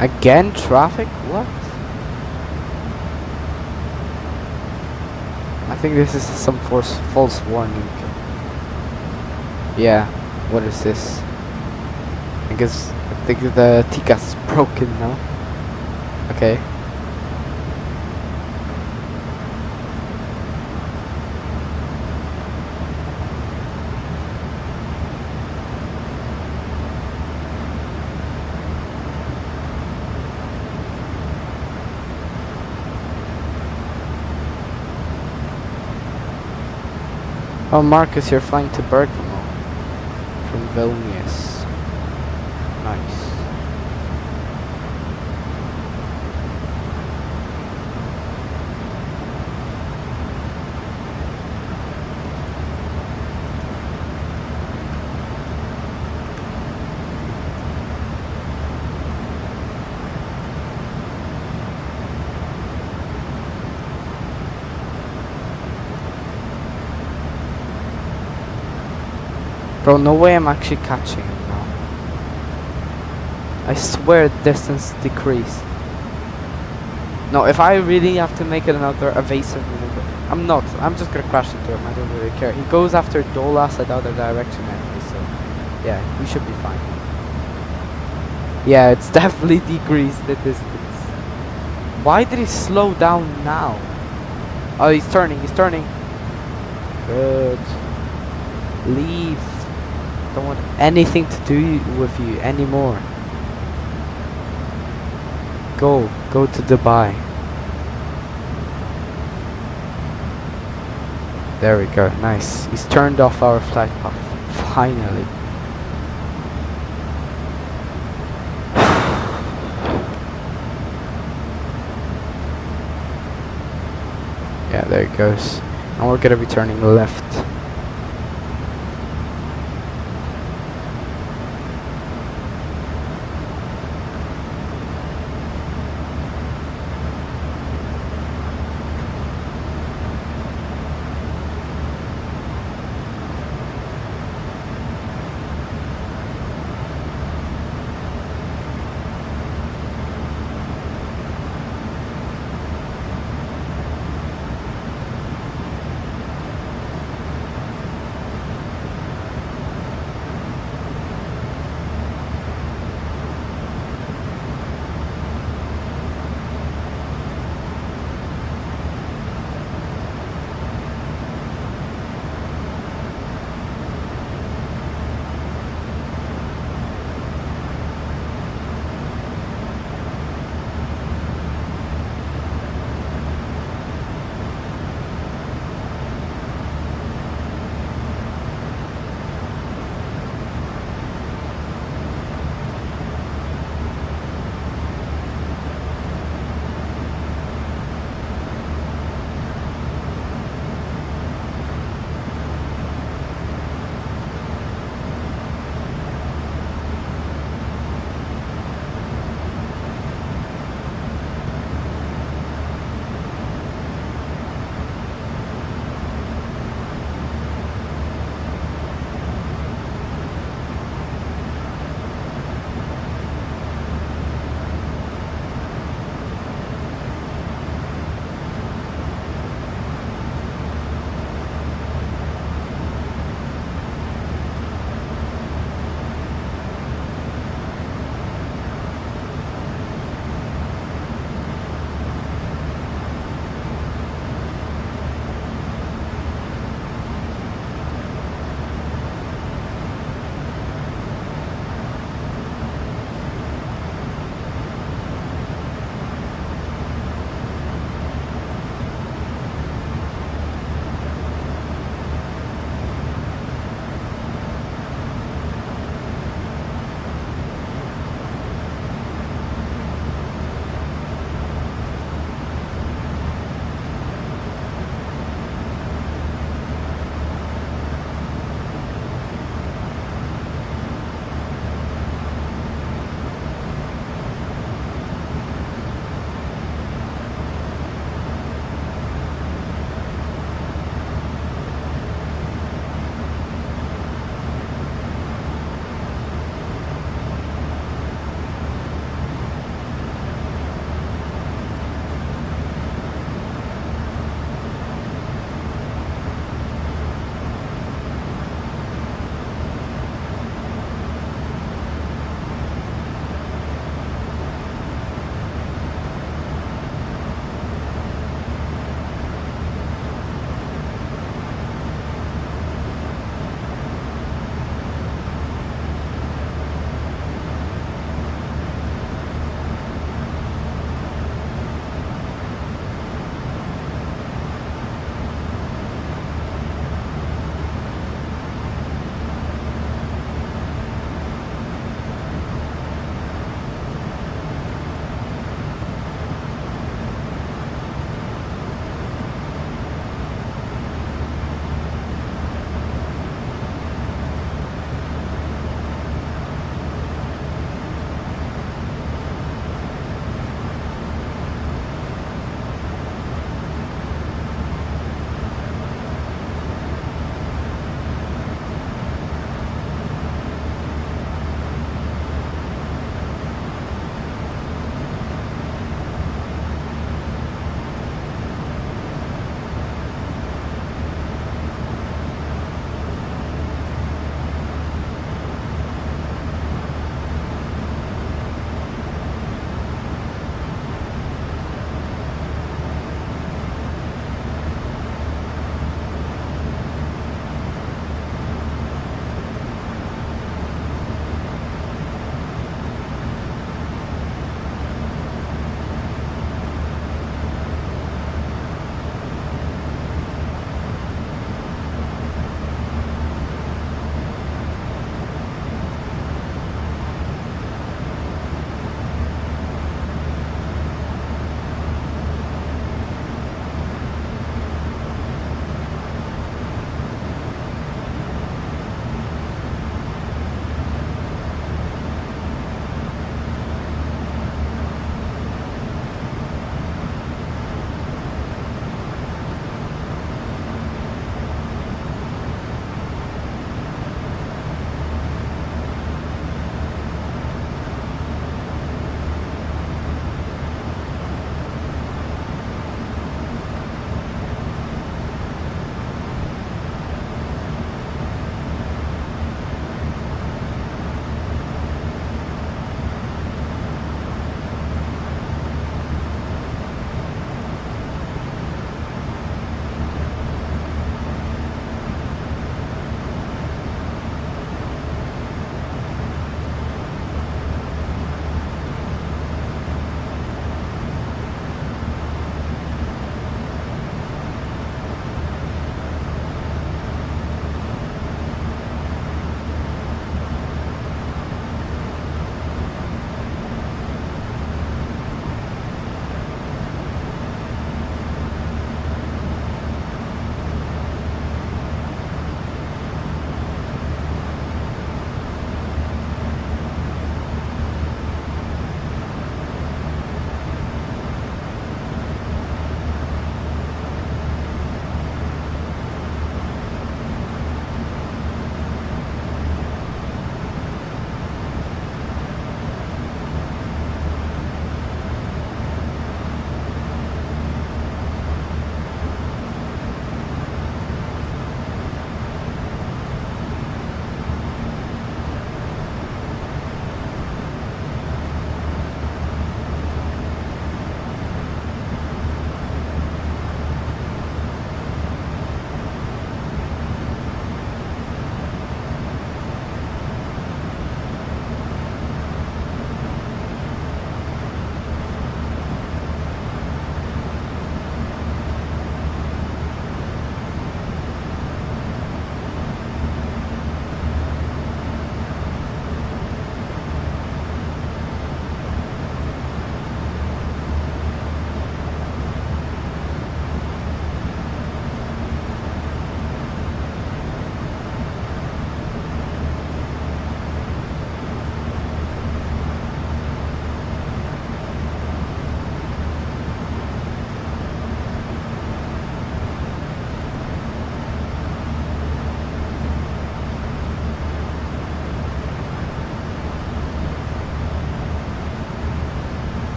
Again, traffic? What? I think this is some false warning. Yeah, what is this? I think the Ticas is broken now. Okay. Oh, Marcus, you're flying to Bergamo from Vilnius. Nice. Bro, no way I'm actually catching him now. I swear distance decreased. No, if I really have to make it another evasive maneuver, I'm not. I'm just gonna crash into him. I don't really care. He goes after Dolas at the other direction anyway, so yeah, we should be fine. Yeah, it's definitely decreased the distance. Why did he slow down now? Oh, he's turning. Good. Leave. Don't want anything to do with you anymore. Go to Dubai. There we go, nice. He's turned off our flight path, finally. Yeah, there it goes. And we're gonna be turning left.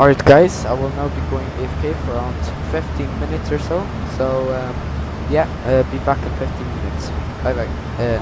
Alright guys, I will now be going AFK for around 15 minutes or so. So yeah, be back in 15 minutes. Bye bye.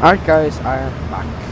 Alright guys, I am back.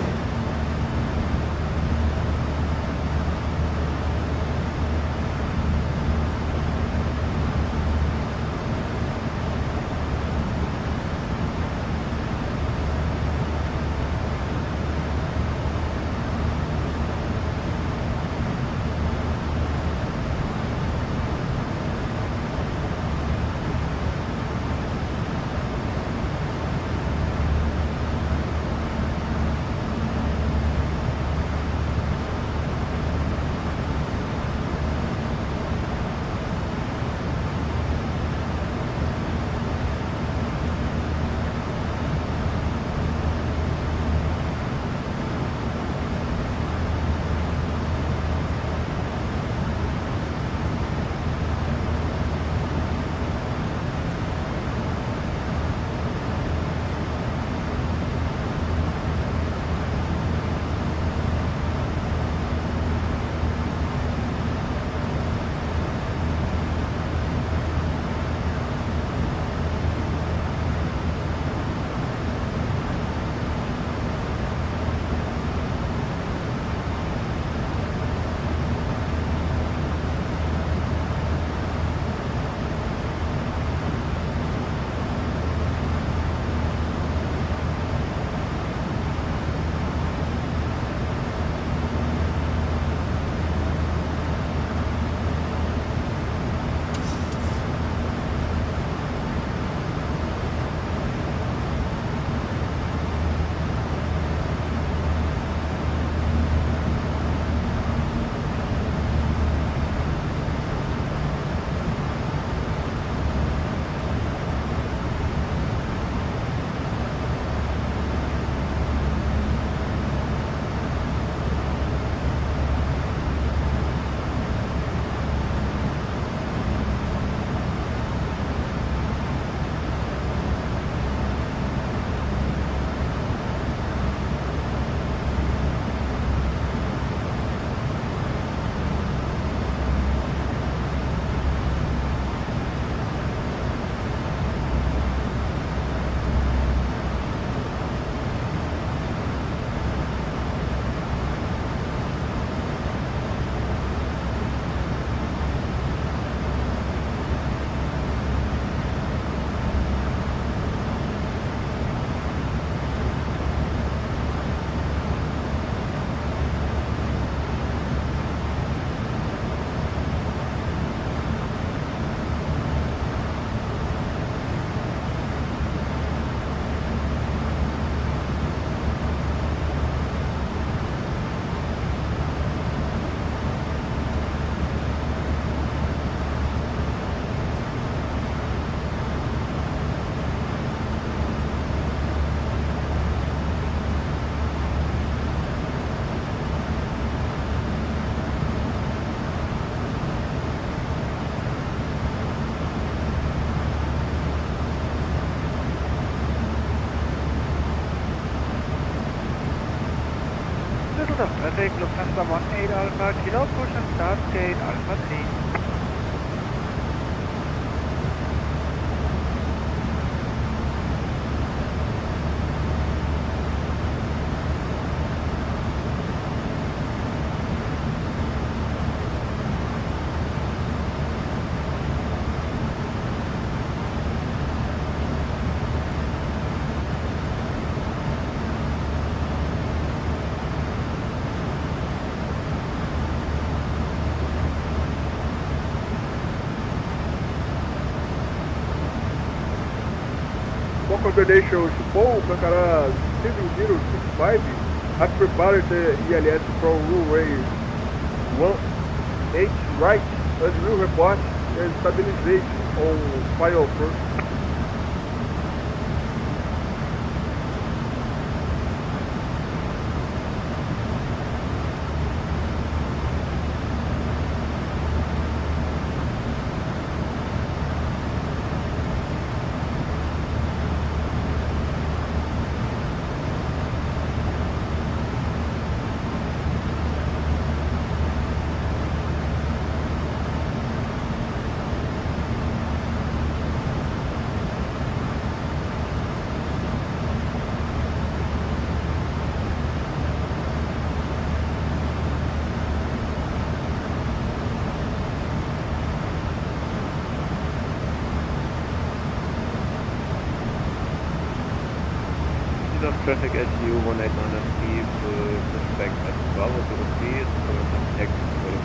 Traffic, Lufthansa 18 Alpha, Kilo, push and start gate Alpha 3. Combination Chupon, Cancara 7065 has prepared the ELS from runway 18 right and will report stabilization on flyover. SU 1800 Steve, suspect at Bravo to the field, contact with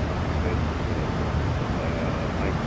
Mike.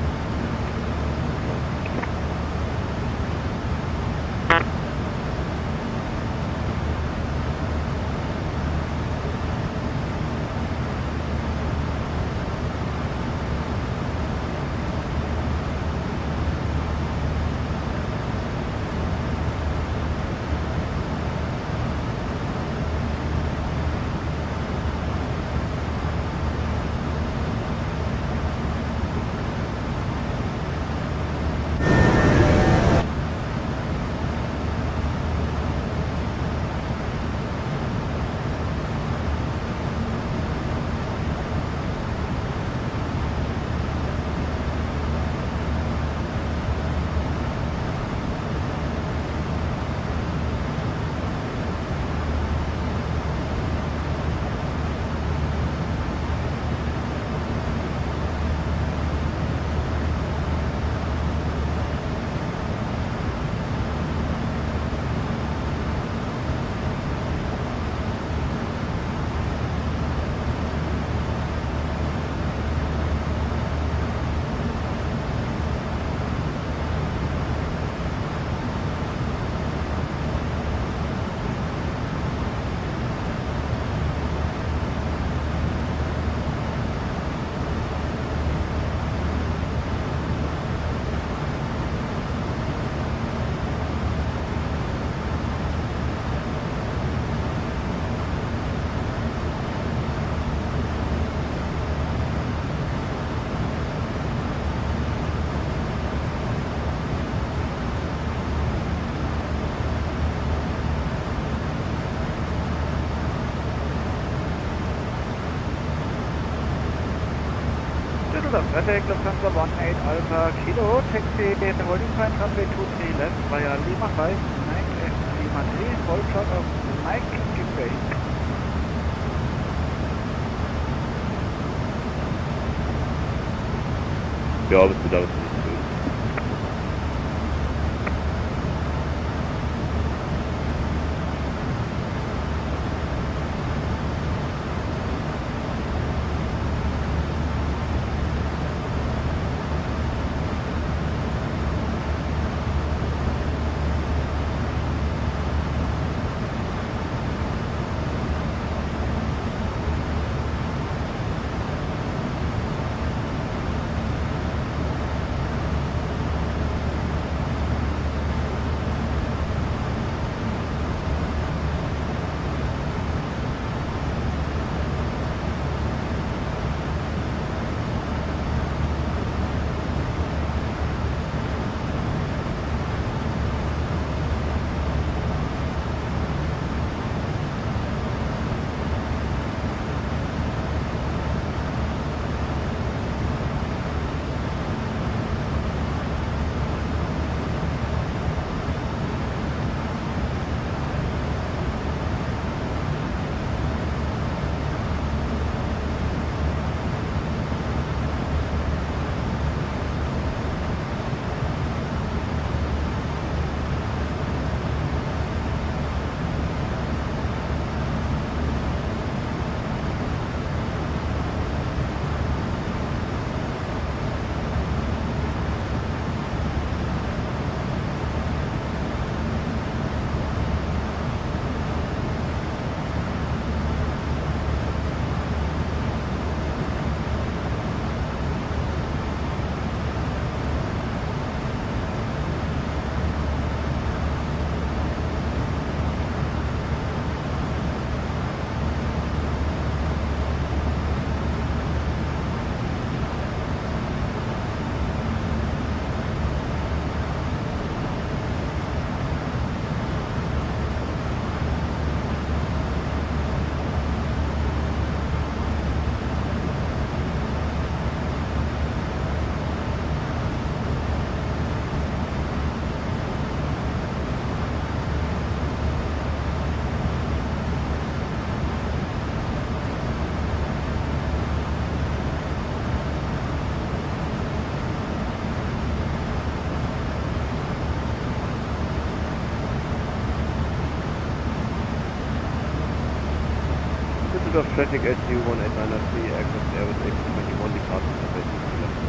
Little traffic, Lufthansa 18 Alpha Kilo, taxi, holding point runway 23 left via Lima 5, 9F Lima 3, hold shot of Mike, give way. Ja, bis bedankt. Düsseldorf traffic SU 1893, aircraft Airbus A321 departing runway 23 left.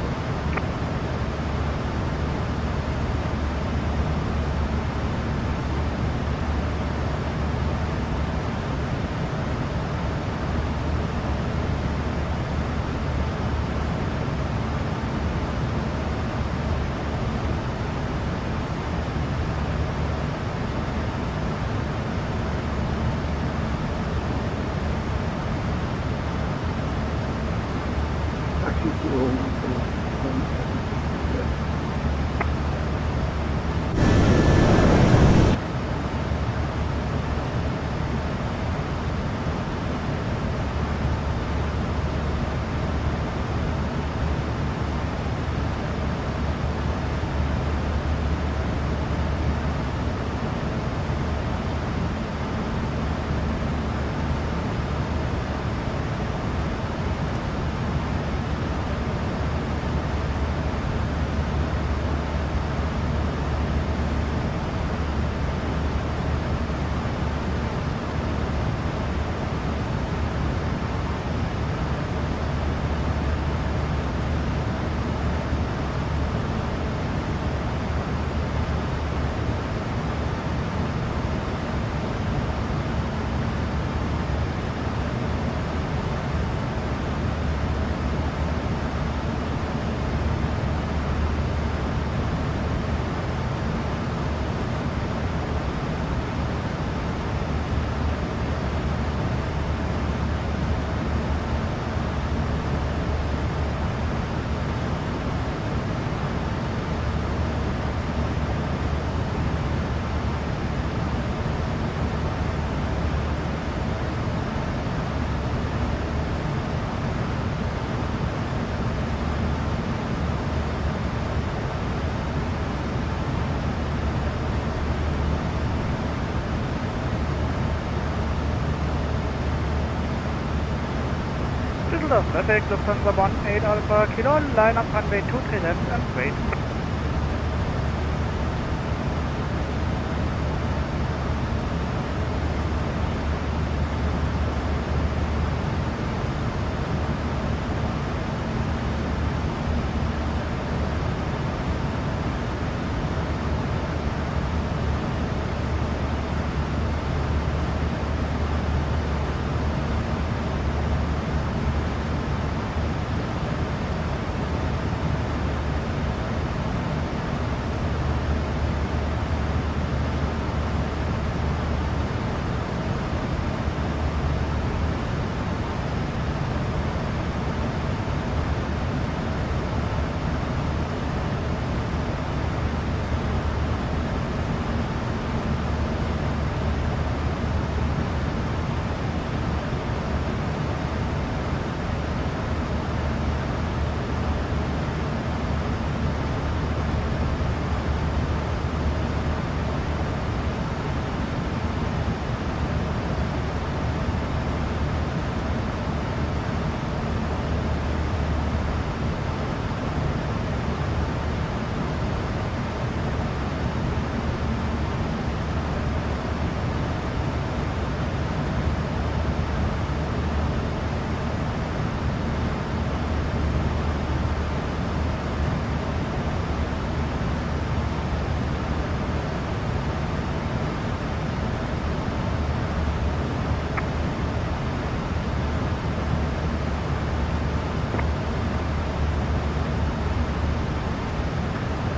Düsseldorf traffic, Lufthansa 18 Alpha Kilo, line up runway 23 left and wait.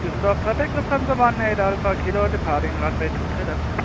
Düsseldorf traffic, Lufthansa 18 Alpha Kilo, departing runway 23 left.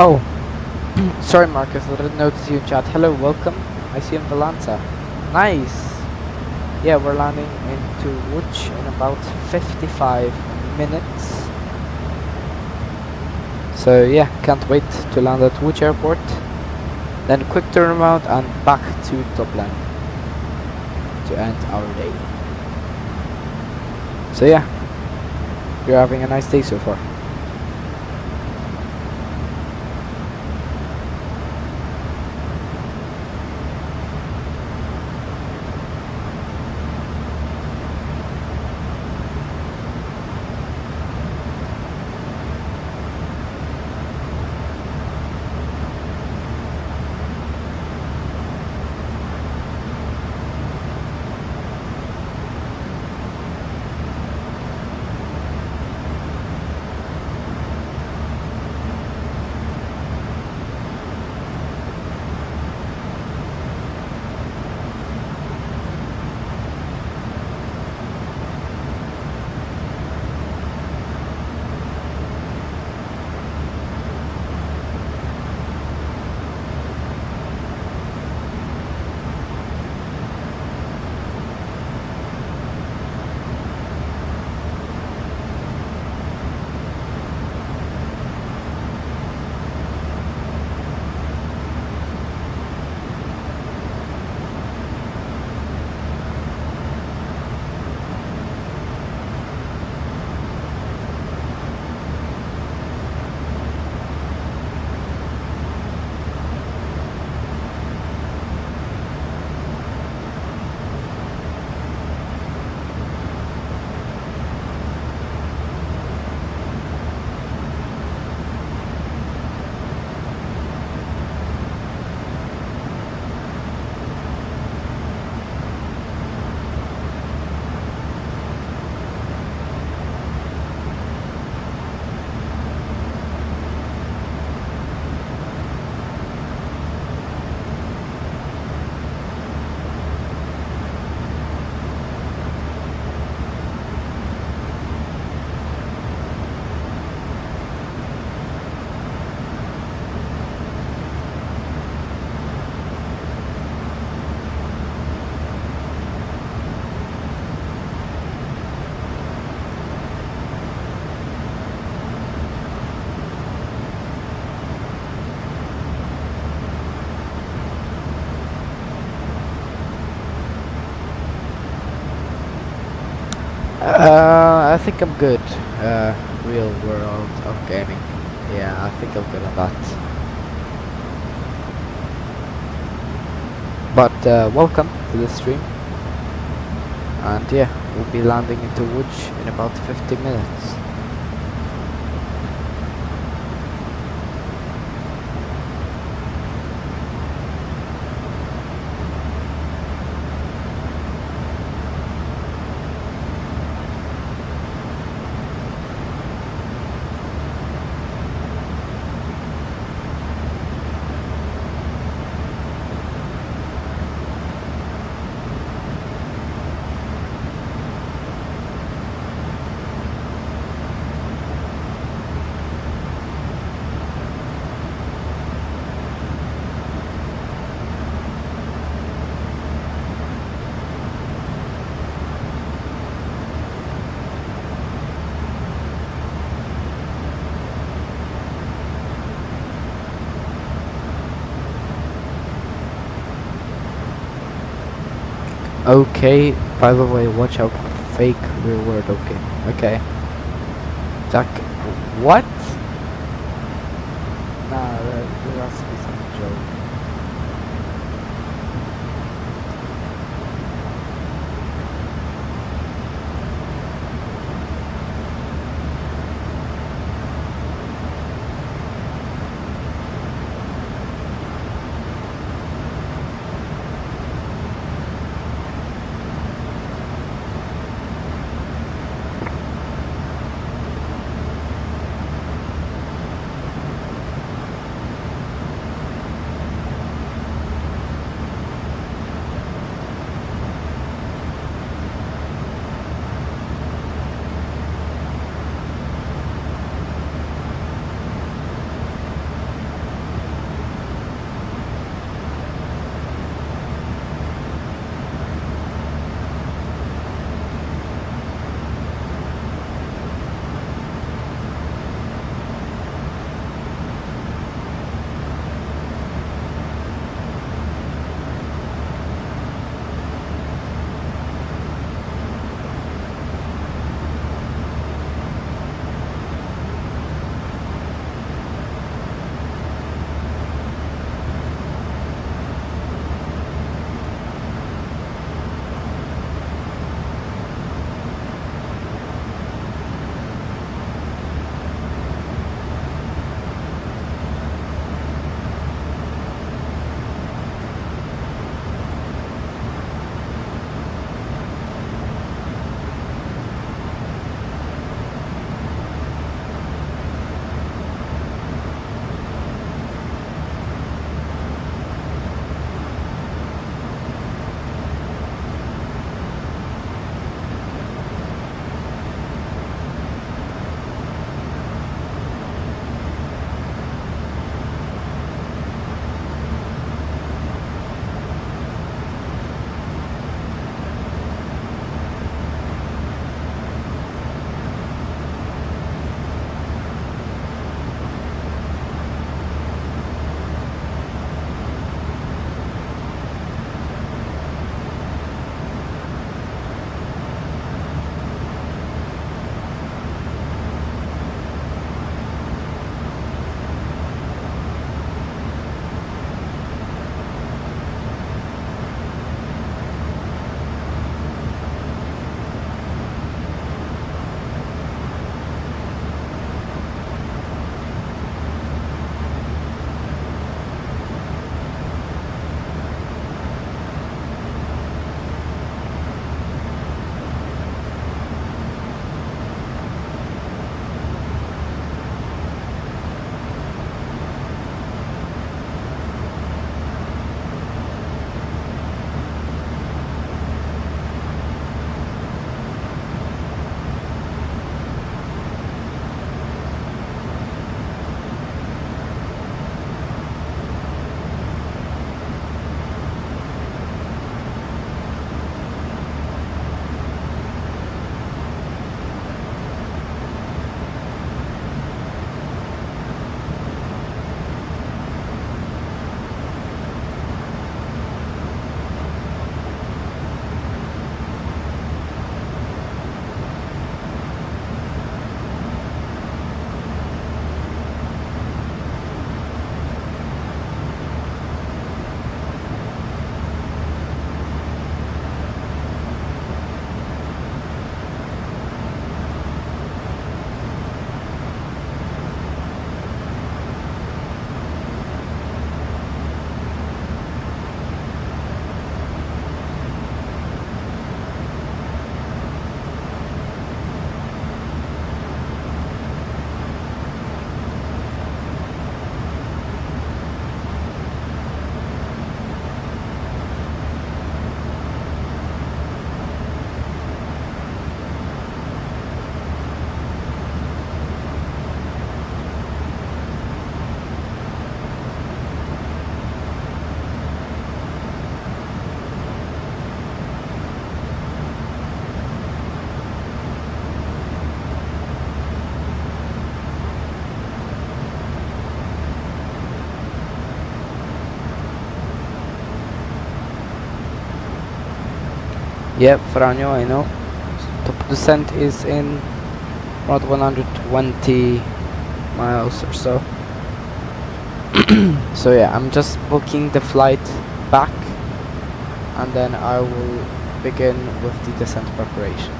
Oh, sorry Marcus, I didn't notice you in chat. Hello, welcome. I see you in Valanta. Nice. Yeah, we're landing into Łódź in about 55 minutes. So yeah, can't wait to land at Łódź airport. Then quick turnaround and back to Dublin to end our day. So yeah, you're having a nice day so far. I think I'm good. Real world of gaming. Yeah, I think I'm good on that. But welcome to the stream. And yeah, we'll be landing into Łódź in about 50 minutes. Okay, by the way, watch out for fake real world. Okay. Jack, what? Nah, there has to be some joke. Yep, Franjo, I know. Top descent is in around 120 miles or so. So yeah, I'm just booking the flight back, and then I will begin with the descent preparation.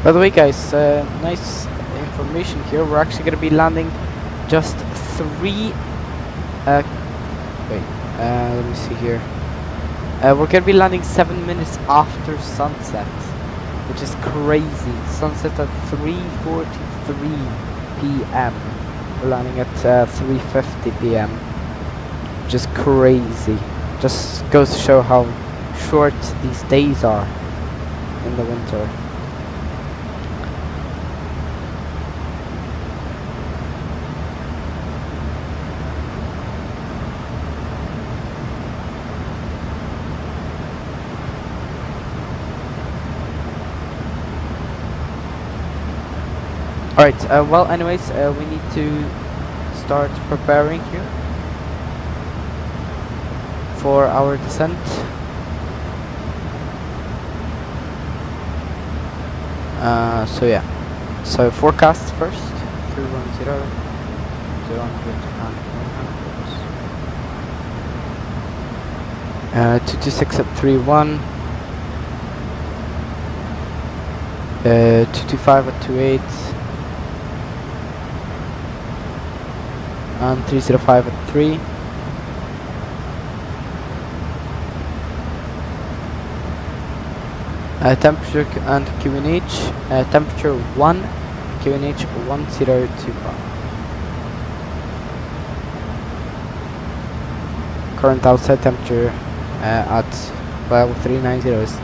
By the way, guys, nice information here. We're actually gonna be landing just 3. Let me see here. We're gonna be landing 7 minutes after sunset, which is crazy. Sunset at 3:43 p.m. We're landing at 3:50 p.m. which is crazy. Just goes to show how short these days are in the winter. Alright, well anyways, we need to start preparing here for our descent. So yeah, so forecast first, 310, 000 and 100. 226 at 31, 225 at 28, and 305 at 3. Temperature and QNH, temperature 1, QNH 1025. Current outside temperature at level 390 is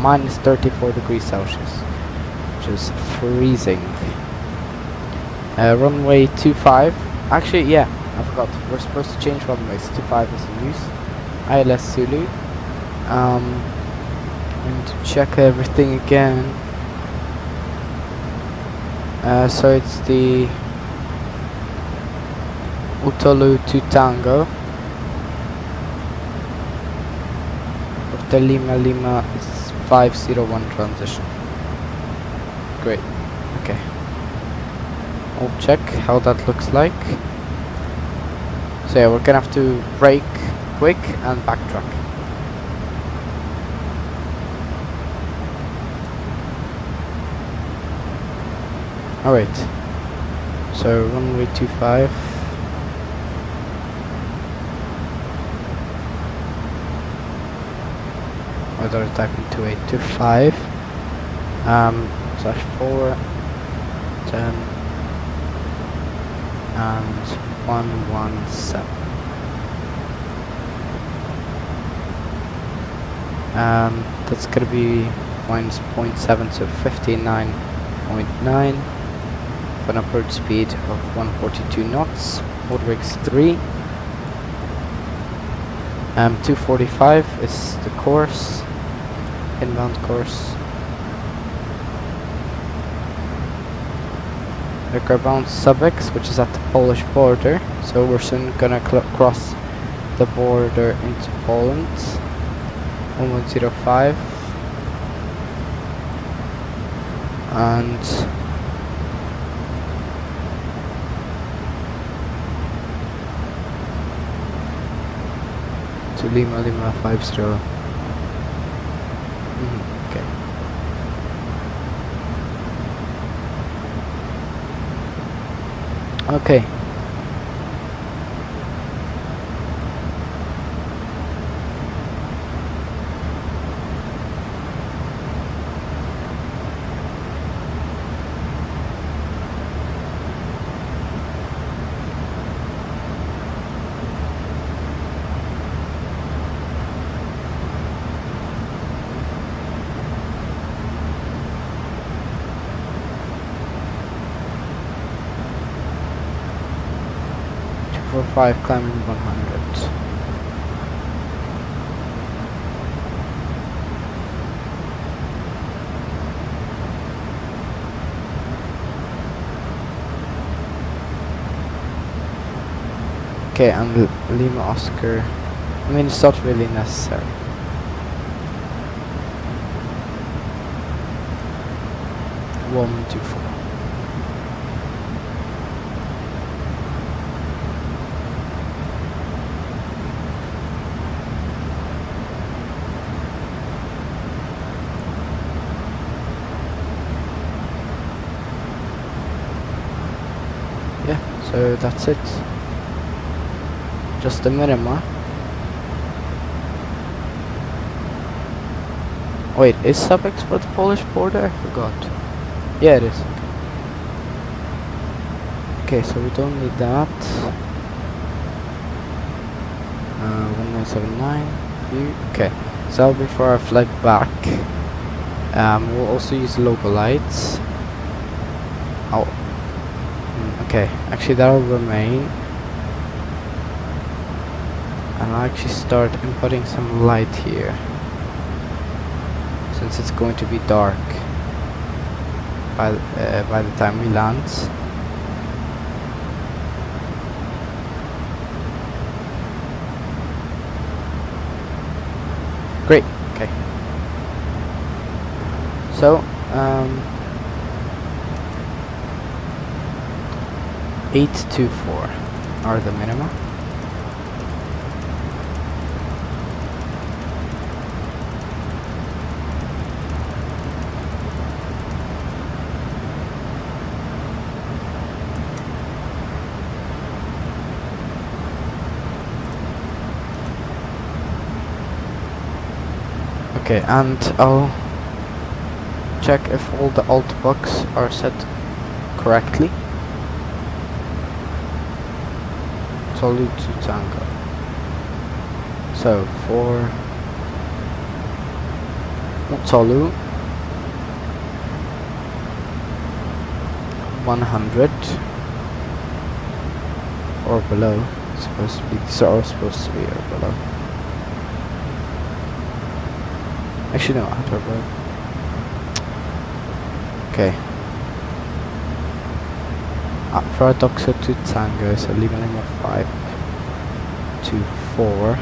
minus 34 degrees Celsius, which is freezing. Runway 25. Actually, yeah, I forgot. We're supposed to change runways. 25 is in use. ILS Zulu. I need to check everything again. So it's the Utolu to Tango. Of the Lima Lima is 501 transition. Great. Okay. I'll check how that looks like. So yeah, we're gonna have to brake quick and backtrack. Alright, so runway 25. Weather typing 2825. /4, 10, and 117. That's gonna be minus 0.7, so 59.9. An upward speed of 142 knots. Mode rigs 3. 245 is the course, inbound course. We're bound sub-X, which is at the Polish border, so we're soon gonna cross the border into Poland. 1105 and to Lima Lima 50. Okay. Okay. For 5 climbing 100. Okay, and Lima Oscar. I mean, it's not really necessary. One, two, four. So that's it. Just the minima. Wait, is suffix for the Polish border? I forgot. Yeah, it is. Okay, so we don't need that. 1979 view. Okay, so that'll be for our flag back. We'll also use local lights. Oh, okay. Actually, that'll remain. And I'll actually start inputting some light here, since it's going to be dark by the time we land. Great. Okay. So 824 are the minima. Okay, and I'll check if all the alt bucks are set correctly. Tolu to Tango. So for Tolu 100 or below. It's supposed to be, these are all supposed to be or below. Actually no, outer road. Okay. For Doxa to Tango, so Lima Lima 5 to 4.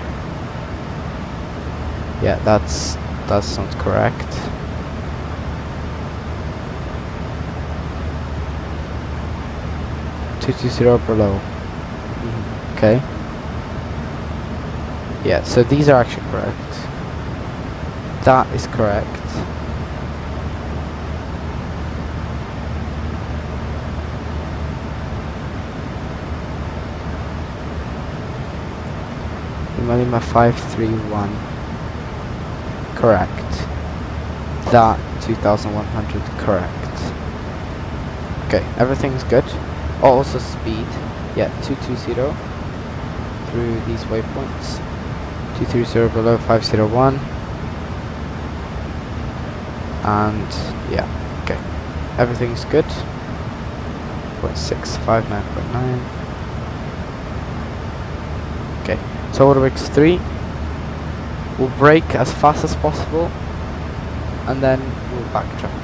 Yeah, that sounds correct. Two to 0 below. Okay. Yeah, so these are actually correct. That is correct. Lima 531. Correct. That 2100 correct. Okay, everything's good. Oh, also speed. Yeah, 220 through these waypoints. 230 below 501. And yeah, okay, everything's good. 0.659.9. Okay, so Waterworks 3. We'll brake as fast as possible, and then we'll backtrack.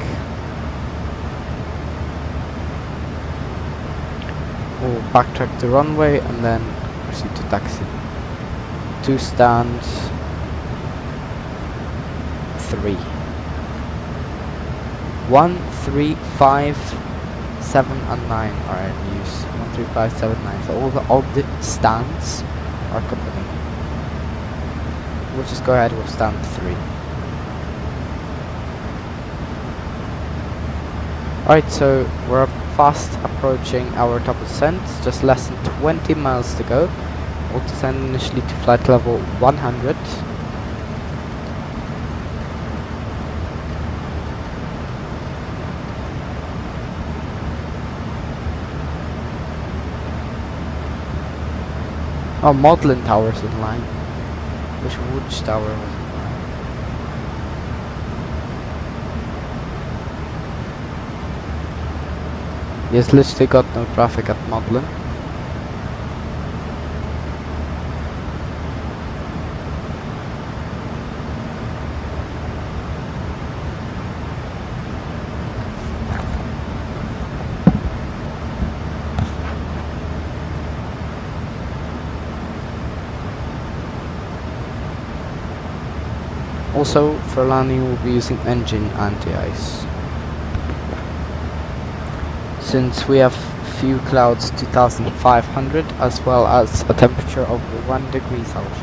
We'll backtrack the runway and then proceed to taxi. 2 stands 3. 1, 3, 5, 7 and 9 are in use. 1, 3, 5, 7, 9. So all the stands are company. We'll just go ahead with stand 3. Alright, so we're fast approaching our top ascent. Just less than 20 miles to go. We'll descend initially to flight level 100. Oh, Modlin Tower's in line. Which Woods Tower was in line? Yes, literally got no traffic at Modlin. Also, for landing we'll be using engine anti-ice. Since we have few clouds 2500 as well as a temperature of 1 degree Celsius.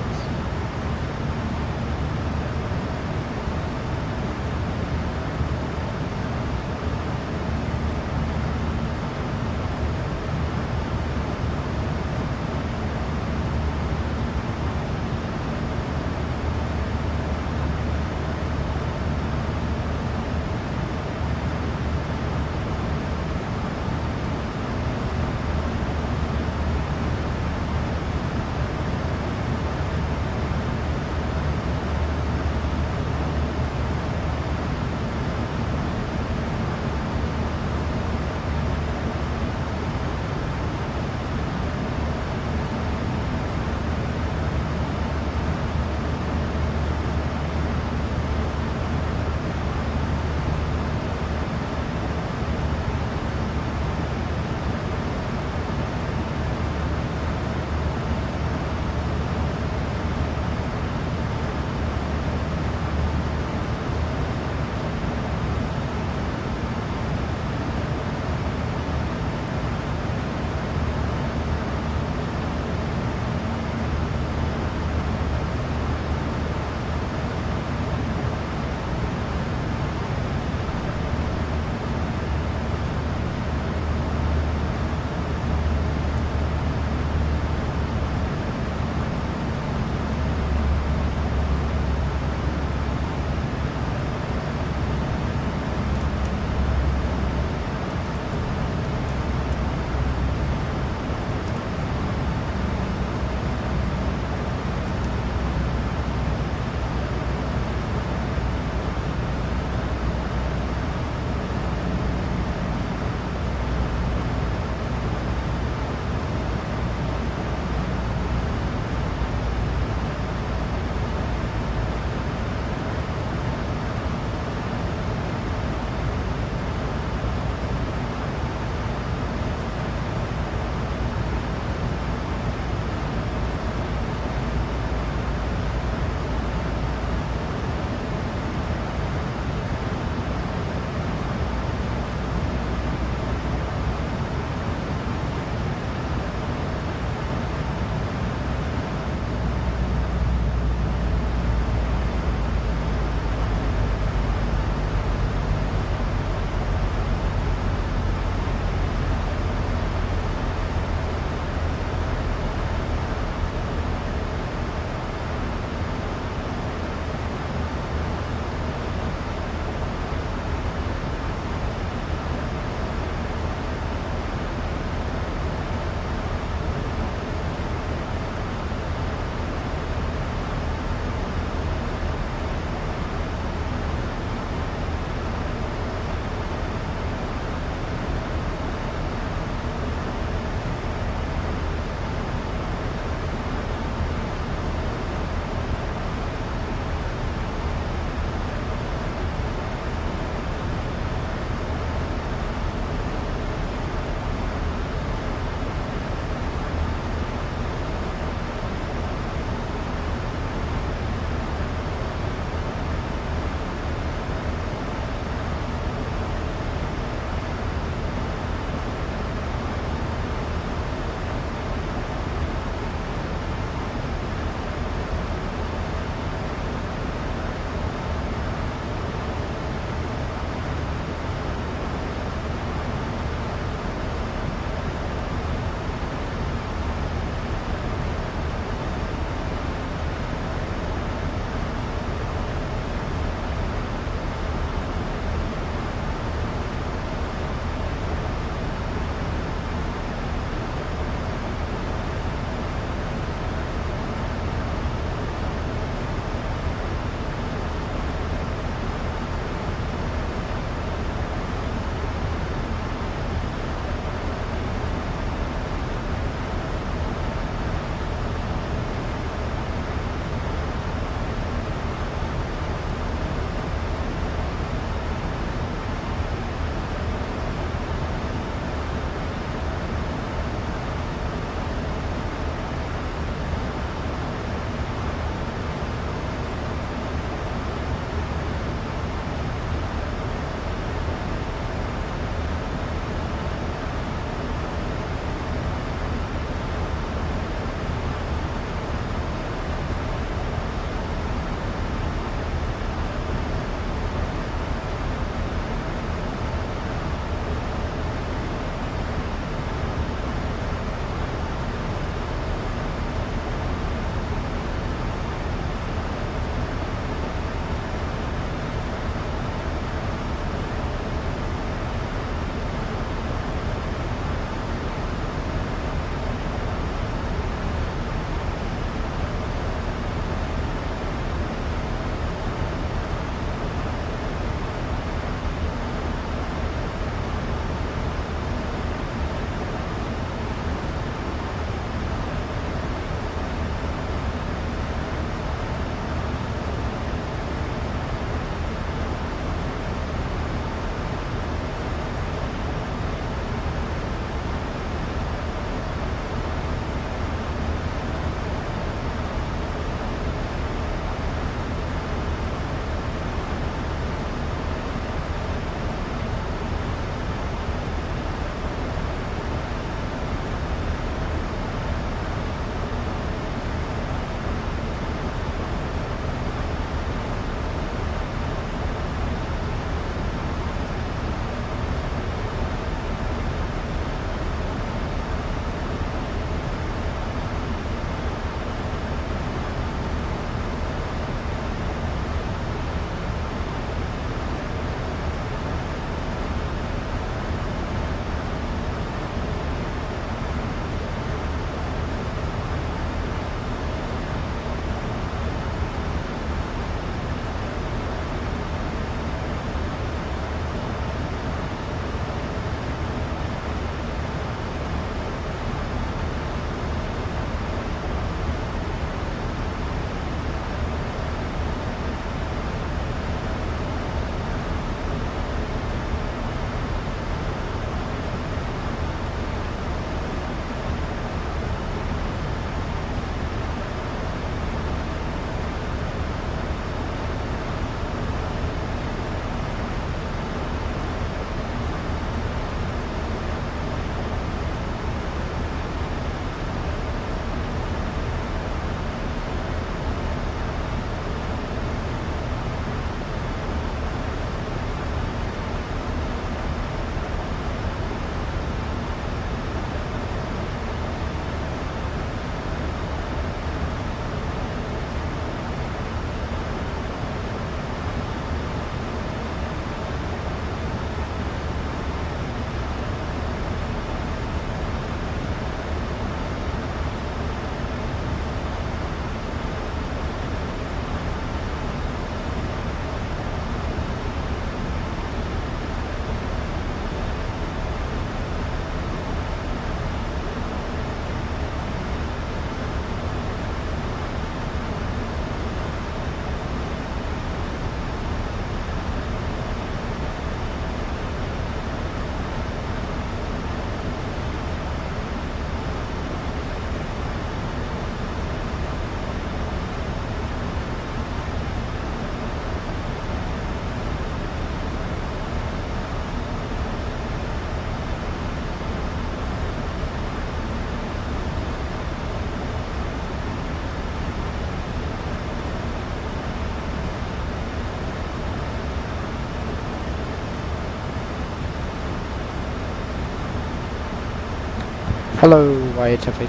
Hello, YHF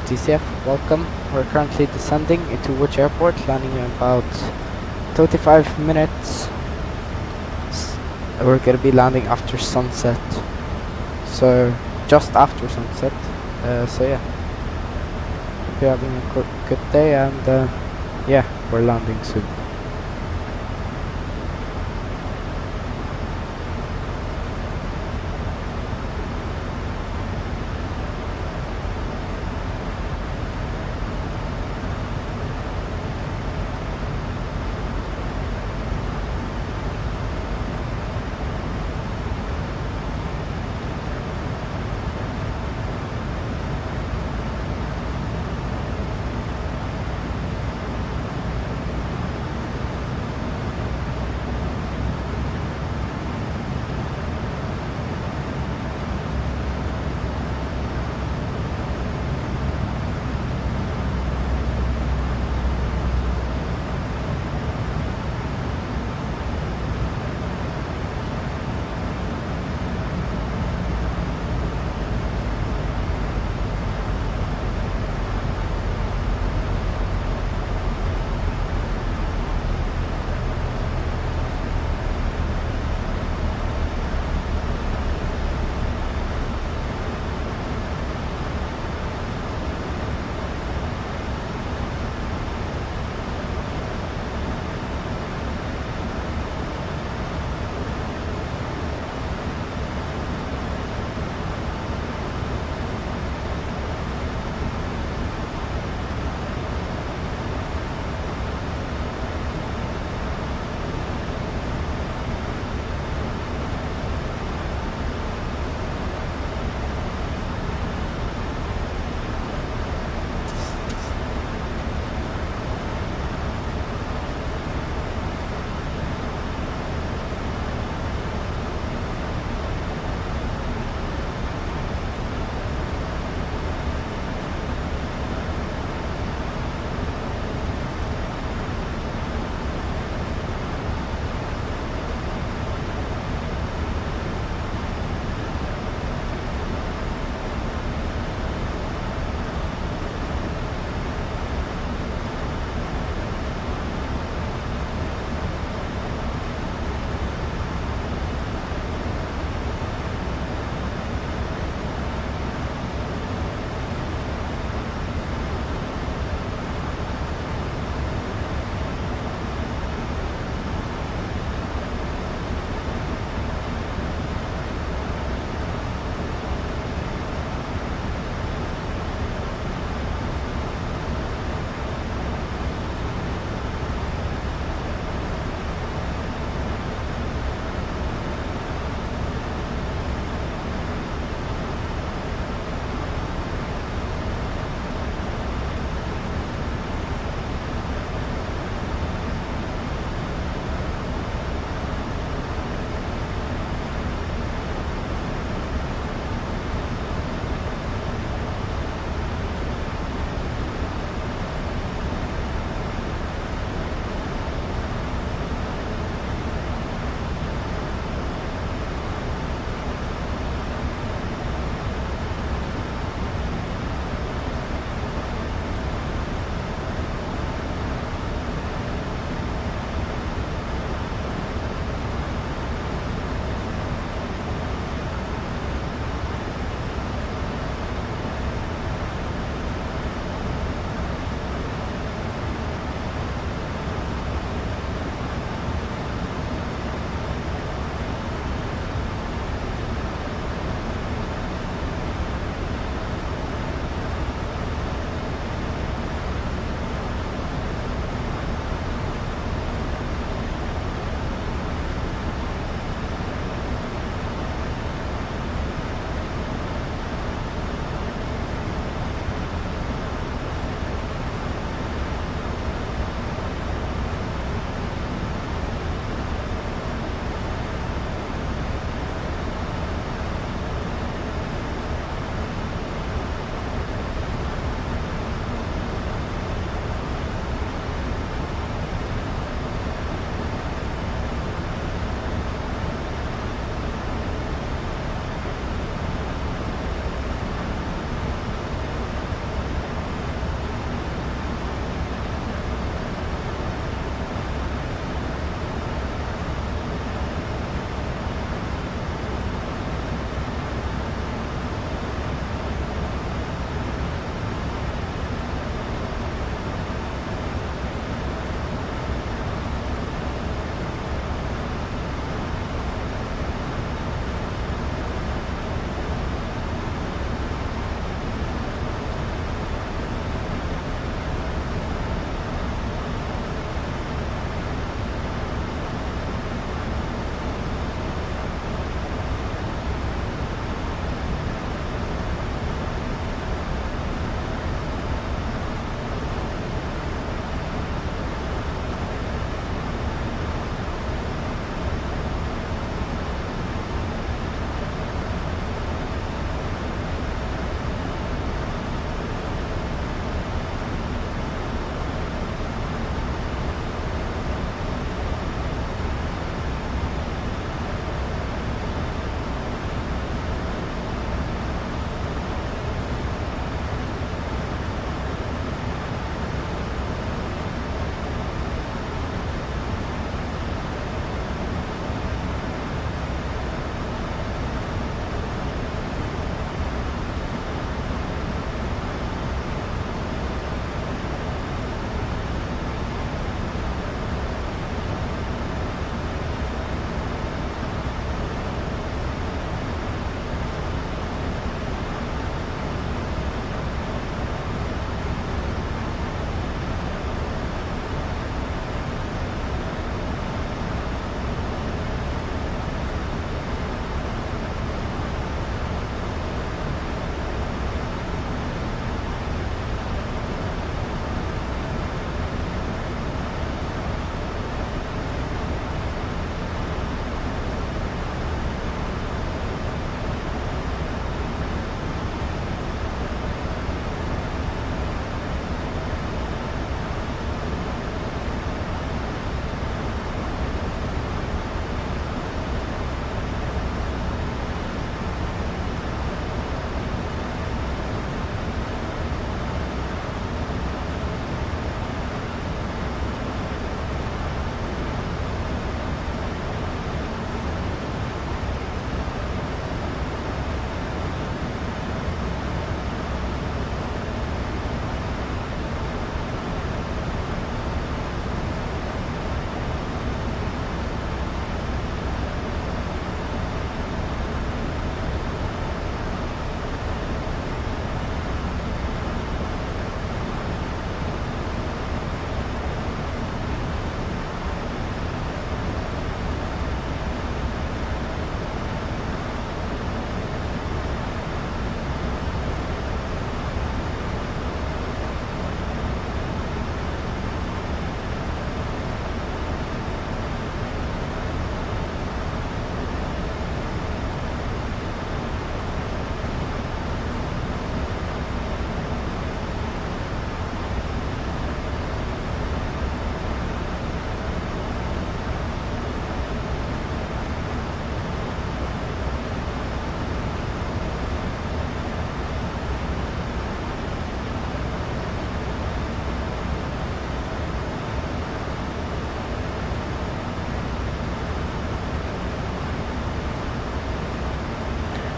welcome. We're currently descending into Wood Airport, landing in about 35 minutes. We're gonna be landing after sunset, so just after sunset. So yeah, hope you're having a good day, and yeah, we're landing soon.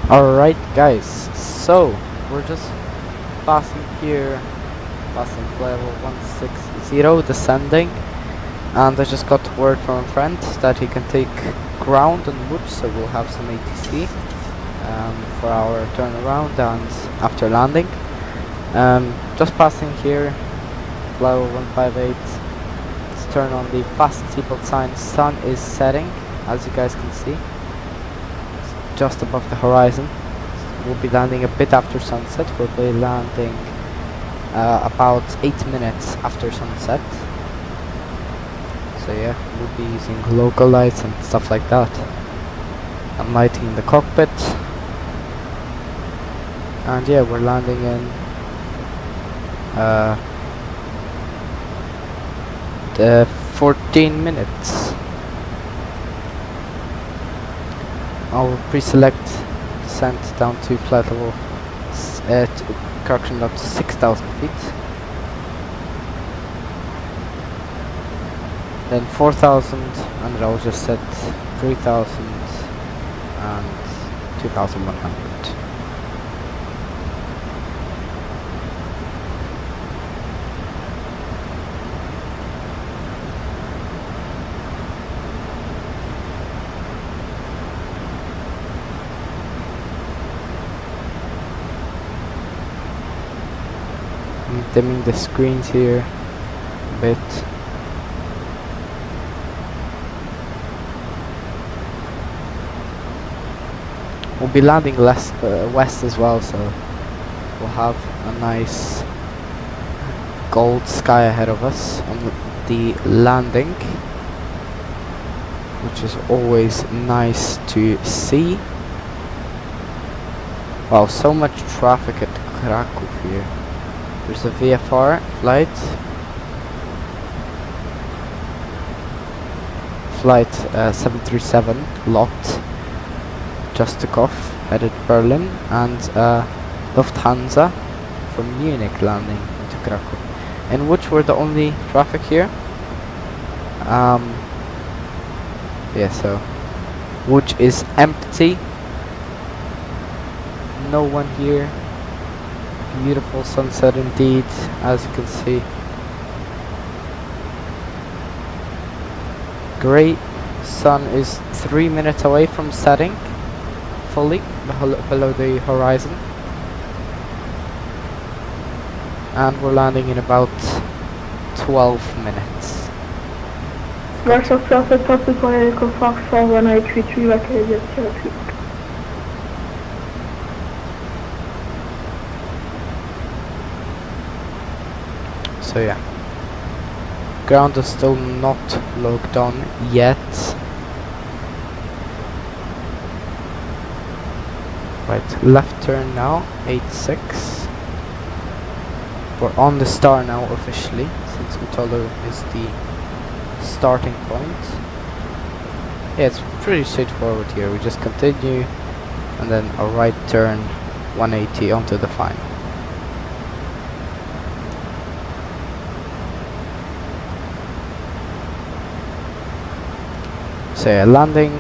Alright guys, so we're just passing here, passing level 160, descending, and I just got word from a friend that he can take ground on wood, so we'll have some ATC for our turnaround and after landing. Just passing here, level 158, let's turn on the fast seatbelt sign. Sun is setting, as you guys can see. Just above the horizon. We'll be landing a bit after sunset. We'll be landing about 8 minutes after sunset. So yeah, we'll be using local lights and stuff like that. I'm lighting the cockpit. And yeah, we're landing in the 14 minutes. I'll pre-select descent down to flight level, correction, up to 6,000 feet. Then 4,000, and then I'll just set 3,000 and 2,100. I'm dimming the screens here a bit. We'll be landing west as well, so we'll have a nice gold sky ahead of us on the landing, which is always nice to see. Wow, so much traffic at Kraków here. There's a VFR flight. Flight 737 locked. Just took off, headed Berlin, and Lufthansa from Munich landing into Kraków. And which were the only traffic here? Yeah, so which is empty. No one here. Beautiful sunset indeed, as you can see. Great. Sun is 3 minutes away from setting fully below the horizon, and we're landing in about 12 minutes. Warsaw Traffic Traffic Vehicle Foxtrot 1833 located at Cherokee. So yeah, ground is still not logged on yet. Right, left turn now, 86. We're on the star now officially, since Utalo is the starting point. Yeah, it's pretty straightforward here. We just continue and then a right turn 180 onto the final. So yeah, landing,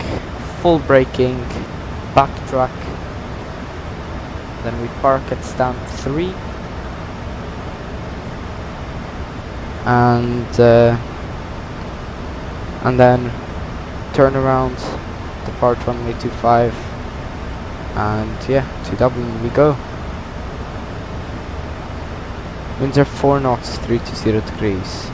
full braking, backtrack, then we park at stand 3, and then turn around, depart runway 25, and yeah, to Dublin we go. Winds are 4 knots, 320 degrees.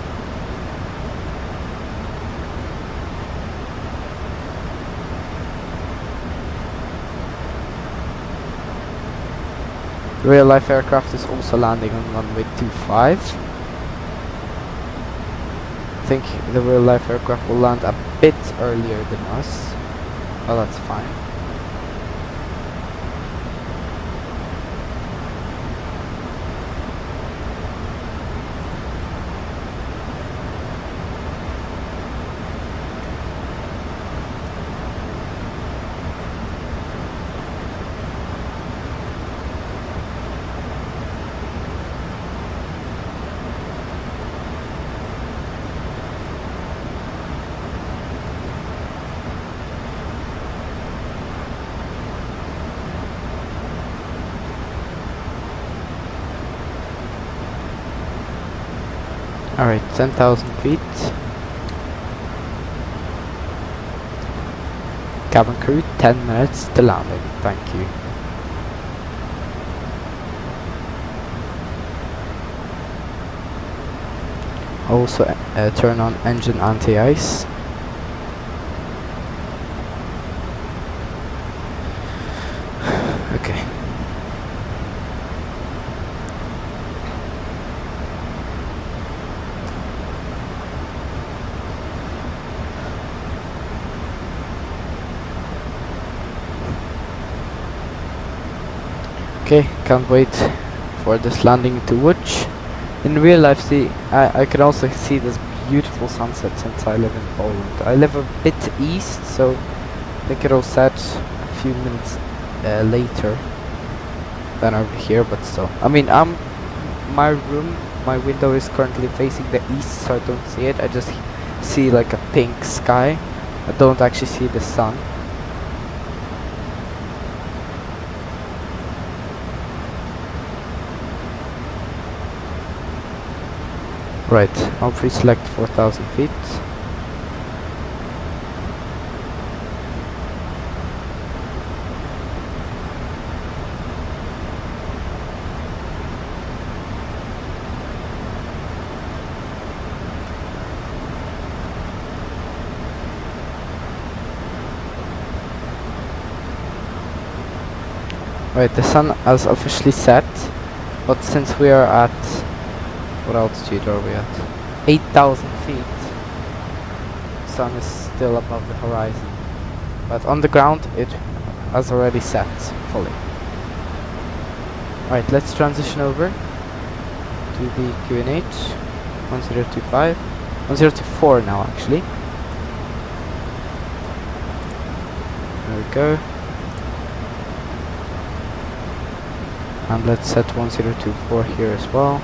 Real life aircraft is also landing on runway 25. I think the real life aircraft will land a bit earlier than us. Well, that's fine. Alright, 10,000 feet. Cabin crew, 10 minutes to landing. Thank you. Also, turn on engine anti-ice. Okay. Okay, can't wait for this landing to Łódź. In real life, see, I can also see this beautiful sunset since I live in Poland. I live a bit east, so I think it'll set a few minutes later than over here, but still. I mean, my window is currently facing the east, so I don't see it. I just see like a pink sky. I don't actually see the sun. Right, I'll pre-select 4,000 feet. Right, the sun has officially set, but since we are at, what altitude are we at? 8,000 feet. Sun is still above the horizon, but on the ground it has already set fully. Right, let's transition over to the QNH 1025, 1024 now actually. There we go. And let's set 1024 here as well.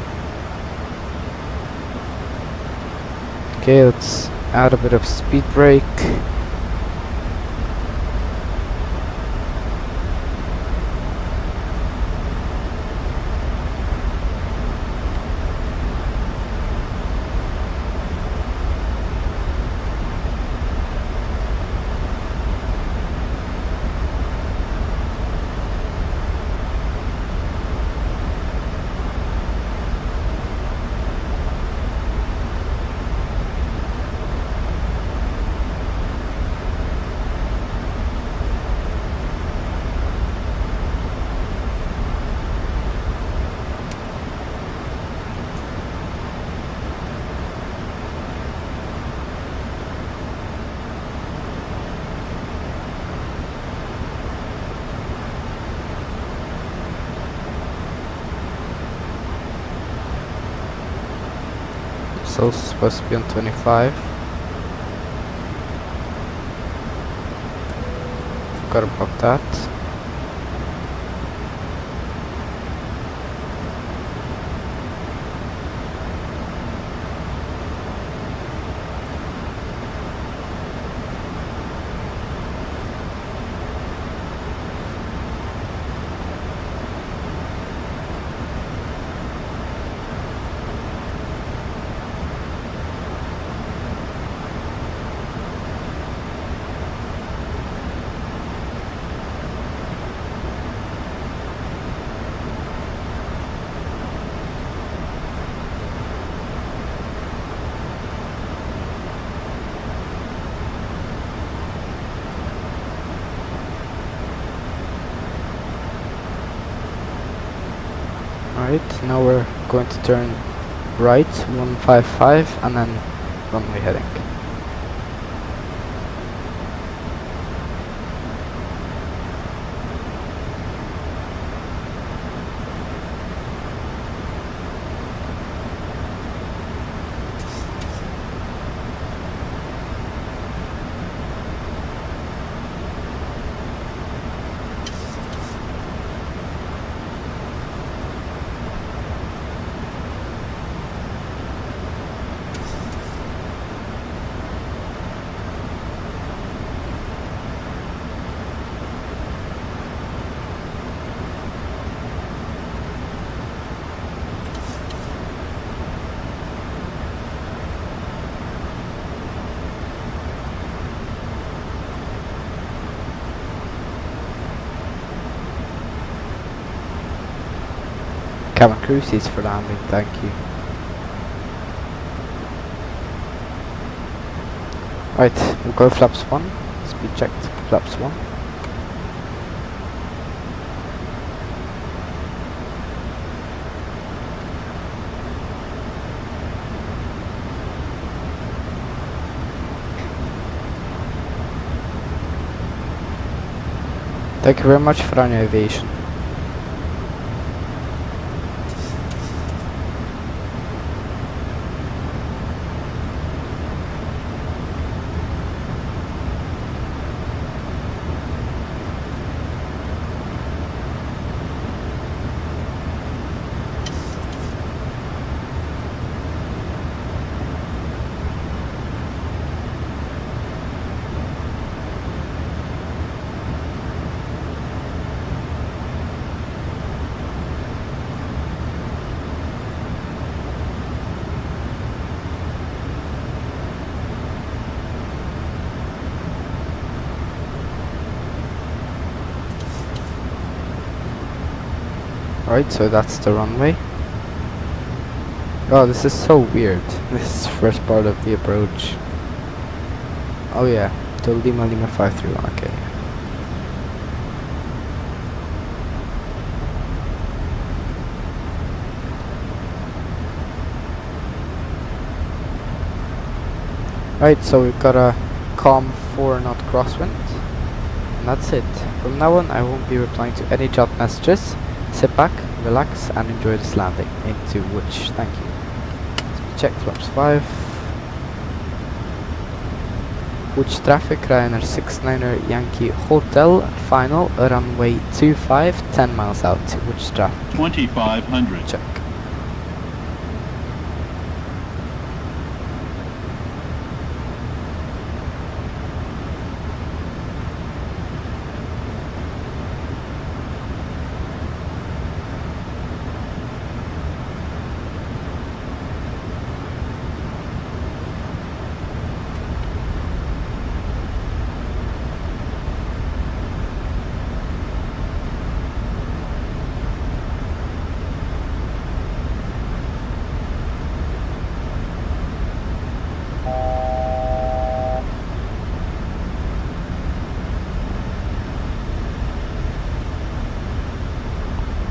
Okay, let's add a bit of speed brake. It's also supposed to be on 25. Forgot about that. Alright, now we're going to turn right 155 and then runway heading. Cabin crew seats for landing, thank you. Right, we'll go flaps 1, speed checked, flaps 1. Thank you very much for your aviation. Right, so that's the runway. Oh, this is so weird. This is the first part of the approach. Oh yeah, the Lima 531, okay. Right, so we've got a calm 4 knot crosswind. And that's it. From now on I won't be replying to any chat messages. Sit back, relax and enjoy this landing into which, thank you. Check flaps 5. Which traffic, Ryanair 69er Yankee Hotel, final, runway 25, 10 miles out. Which traffic? 2500. Check.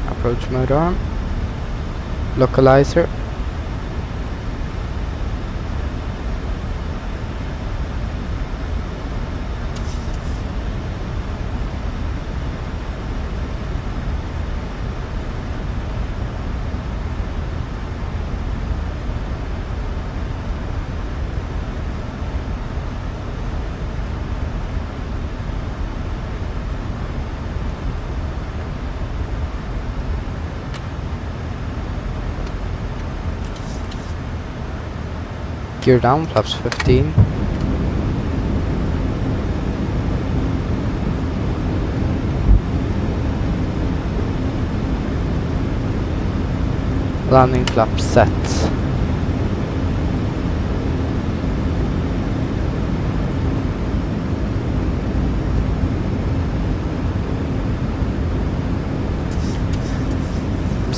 Approach mode on. Localizer. Gear down, flaps 15. Landing flap set.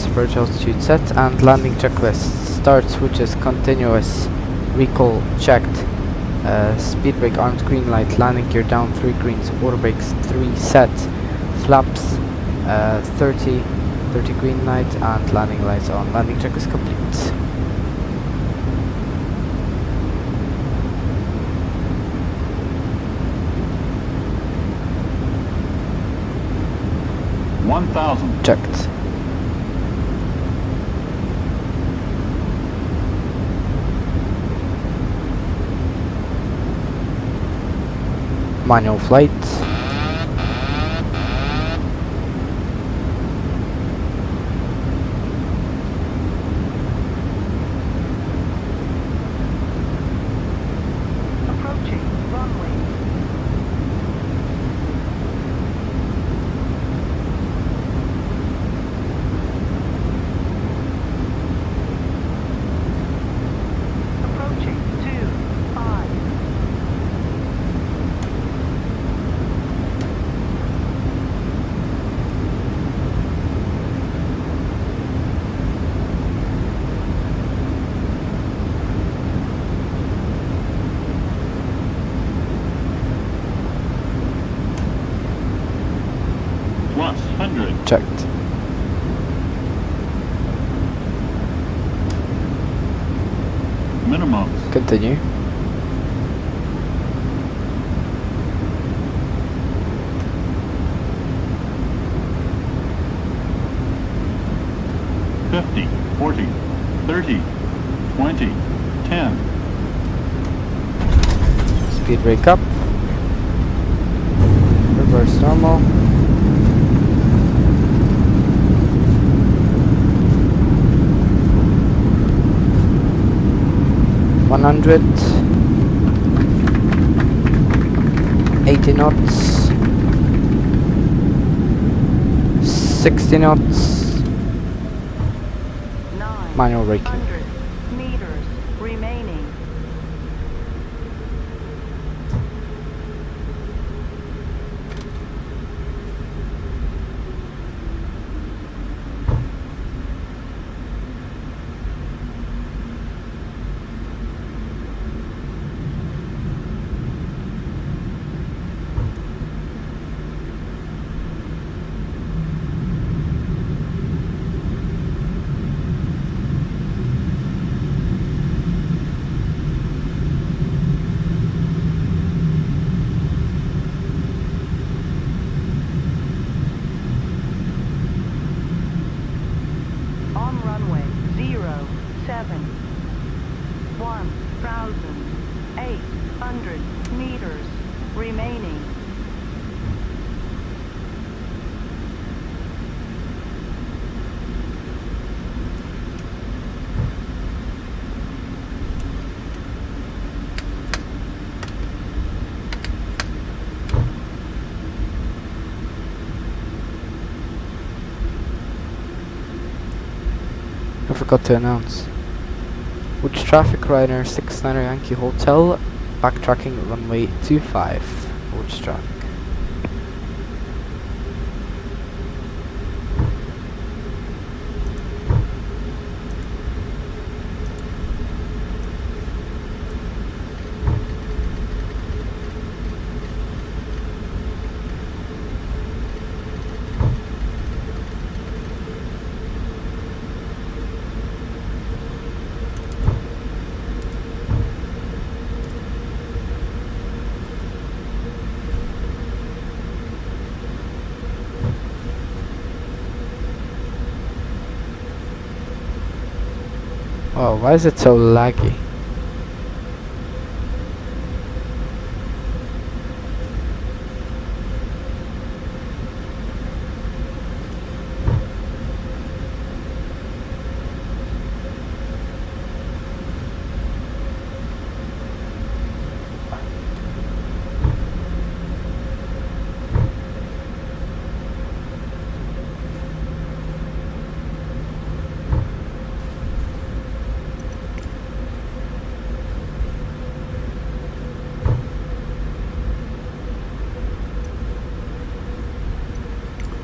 Approach altitude set and landing checklist. Start switches continuous. Recall checked. Speed brake armed green light. Landing gear down 3 greens. Auto brakes 3 set. Flaps 30 green light and landing lights on. Landing check is complete. $1,000. Checked. Manual flight. Approaching runway. Approaching 25. minimums. Continue. Fifty, 40, 30, 20, 10. Speed brake up. Reverse normal. One 80 knots. 60 knots. 900 Manual braking. meters remaining. On runway 07, 1,800 meters remaining. I forgot to announce. Which traffic rider 69 Yankee Hotel, backtracking runway 25. Which traffic? Oh, why is it so laggy?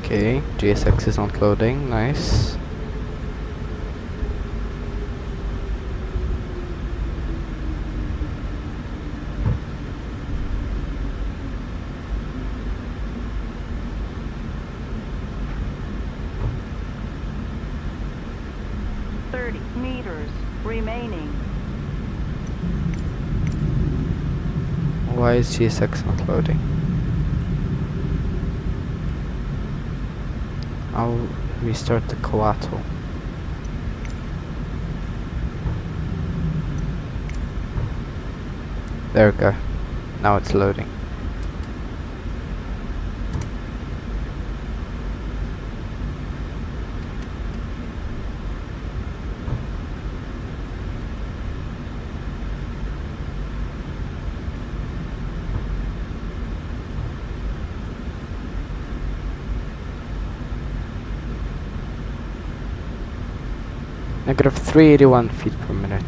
Okay, GSX is not loading, nice. Meters remaining. Why is GSX not loading? I'll restart the Coato. There we go. Now it's loading. Negative 381 feet per minute.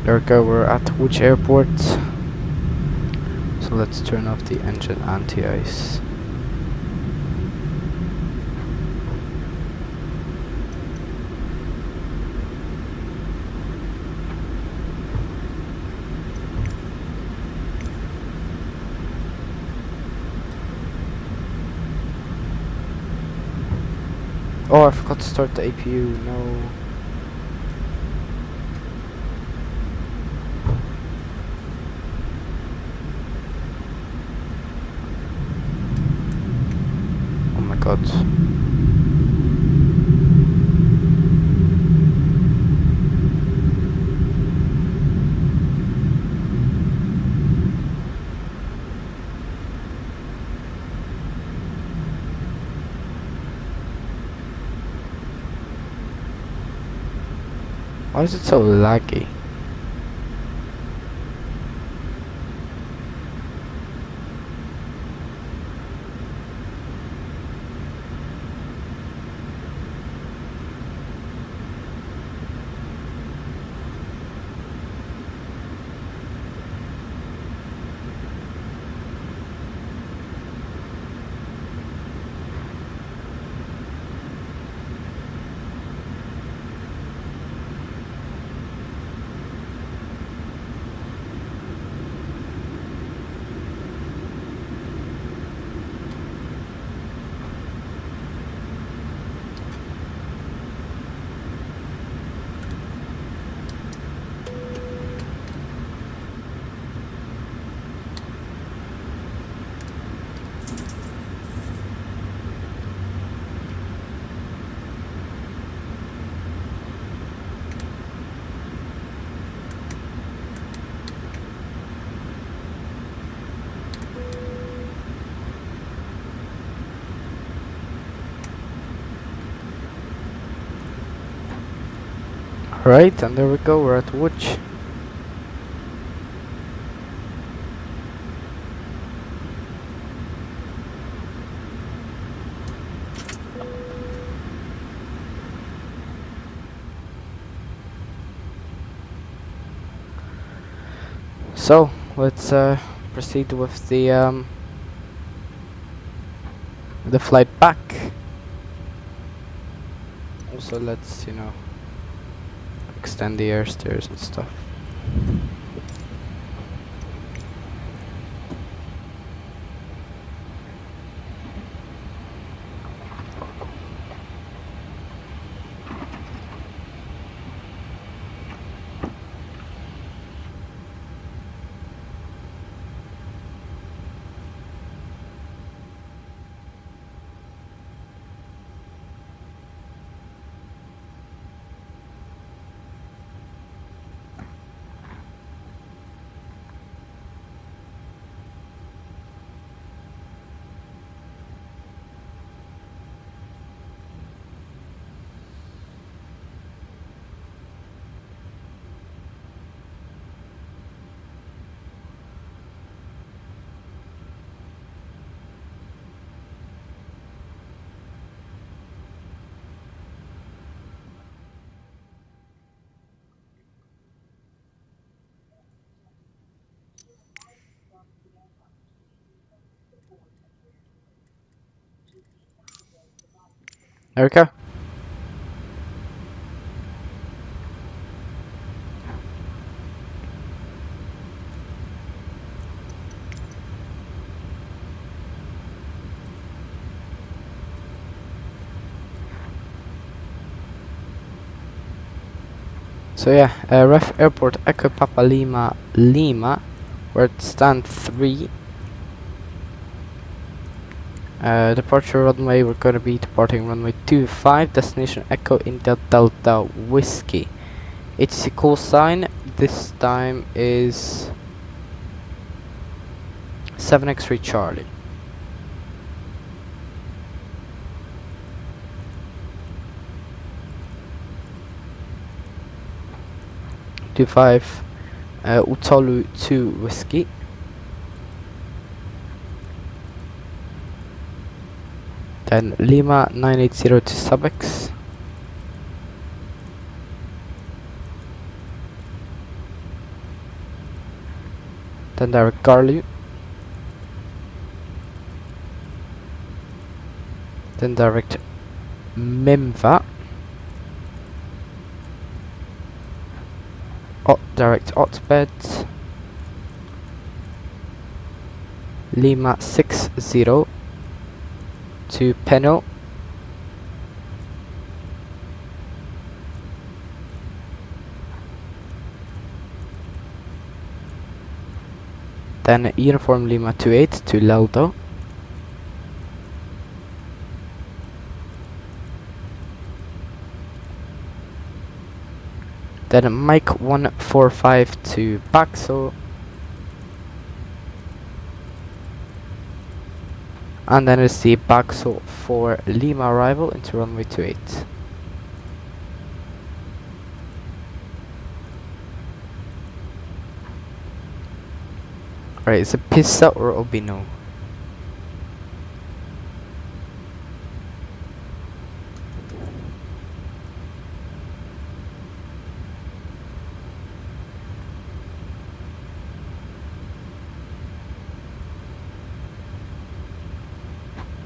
There we go, we're at which airport? So let's turn off the engine anti-ice. Oh, I forgot to start the APU, no. Oh my god. Why is it so laggy? Right, and there we go, we're at Wood. So, let's proceed with the flight back. Also, let's, you know, extend the air stairs and stuff. There we go. So yeah, Ref Airport Echo Papa Lima Lima, we're at stand 3. Departure runway, we're gonna be departing runway 25, destination Echo India Delta Whiskey. HC call sign this time is 7X3 Charlie. Utolu 2 Whiskey. Then Lima 980 to Subex. Then direct Garlu. Then direct Mimva. Direct Otbed. Lima 60 to Penel. Then Uniform Lima 28 to Leldo. Then Mike 145 to Baxo. And then it's the Baxo for Lima arrival into runway 28. Alright, is it Pisa or Obino?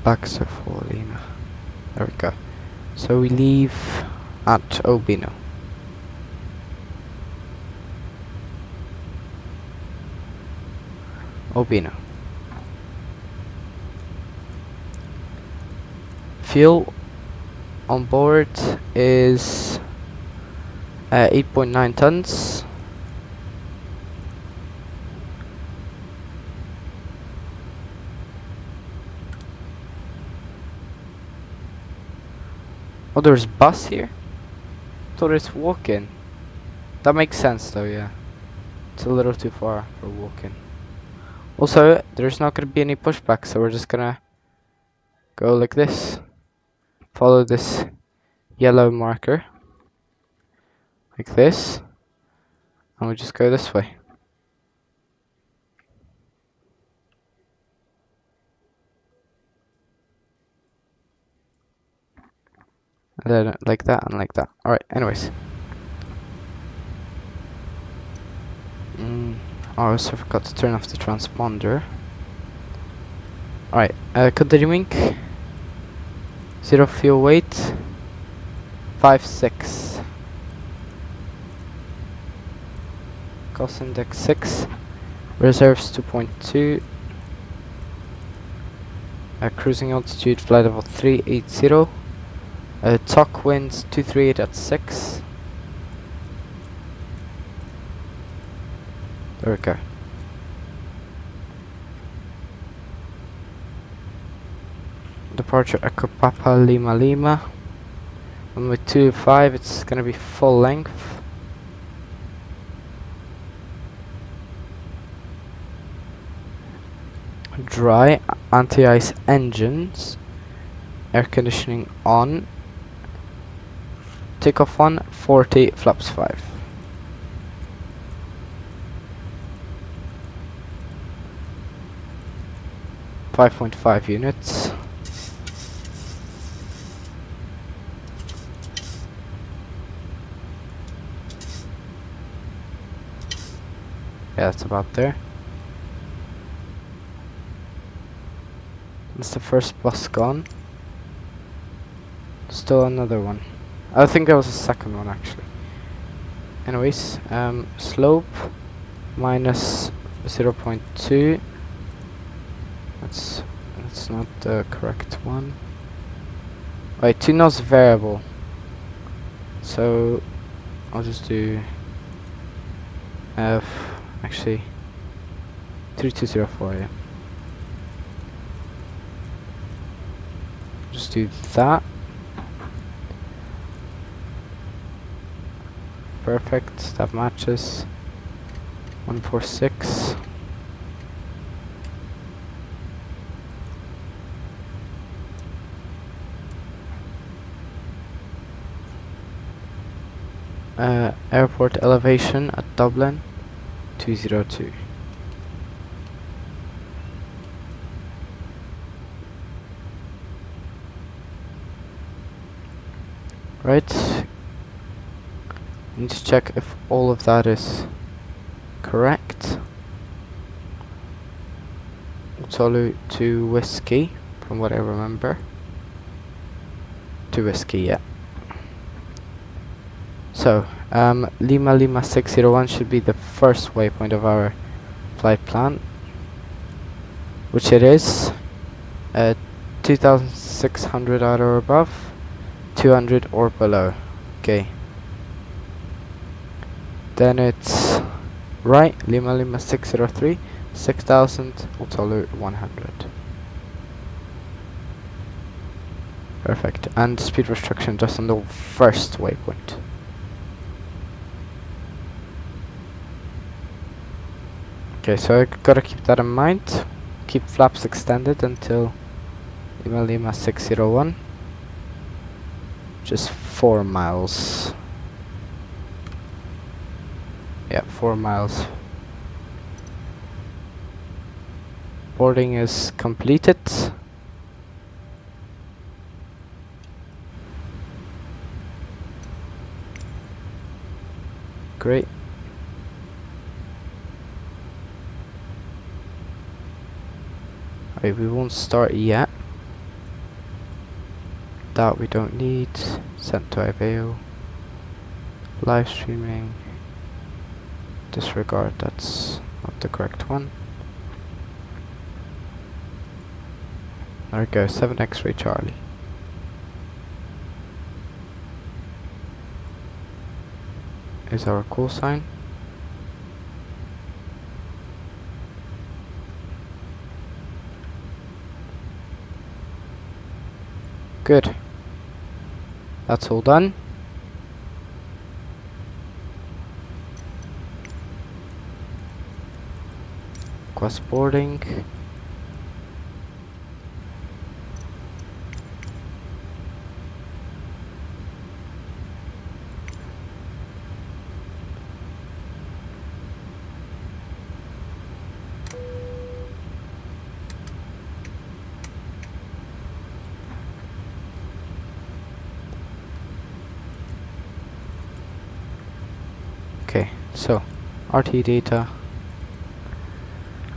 Baxo for Lima. There we go. So we leave at Obino. Obino. Fuel on board is 8.9 tons. Oh, there's bus here? Thought it's walk-in. That makes sense though, yeah. It's a little too far for walk-in. Also, there's not gonna be any pushback, so we're just gonna go like this. Follow this yellow marker. Like this. And we just go this way. And then like that and like that. Alright, anyways. I also forgot to turn off the transponder. Alright, continuing. 0 fuel weight. 5.6. Cost index 6. Reserves 2.2. Cruising altitude flight level 380. Talk winds 238 at 6. There we go. Departure Echo Papa Lima Lima. Runway 25, it's gonna be full length. Dry, anti-ice engines. Air conditioning on. Takeoff on, 40, flaps 5. .5 units. Yeah, that's about there. That's the first bus gone. Still another one. I think that was the second one actually. Anyways, slope minus 0.2. That's not the correct one. Wait, 2 knots variable. So I'll just do actually 3204, yeah. Just do that. Perfect, that matches. 146. Airport elevation at Dublin 202. Right, need to check if all of that is correct. Utolu to Whiskey, from what I remember. to Whiskey, yeah. So, Lima Lima 601 should be the first waypoint of our flight plan, which it is. 2,600 out or above, 200 or below. Okay. Then it's right, Lima Lima 603, 6,000, altitude 100. Perfect. And speed restriction just on the first waypoint. Okay, so I gotta keep that in mind. Keep flaps extended until Lima Lima 601. Just 4 miles. Yeah, 4 miles. Boarding is completed. Great. Alright, we won't start yet. That we don't need. Sent to Ivao. Live streaming. Disregard, that's not the correct one. There we go, 7 X-ray Charlie. Is our call sign. Good. That's all done. Request boarding. Okay, so RT data.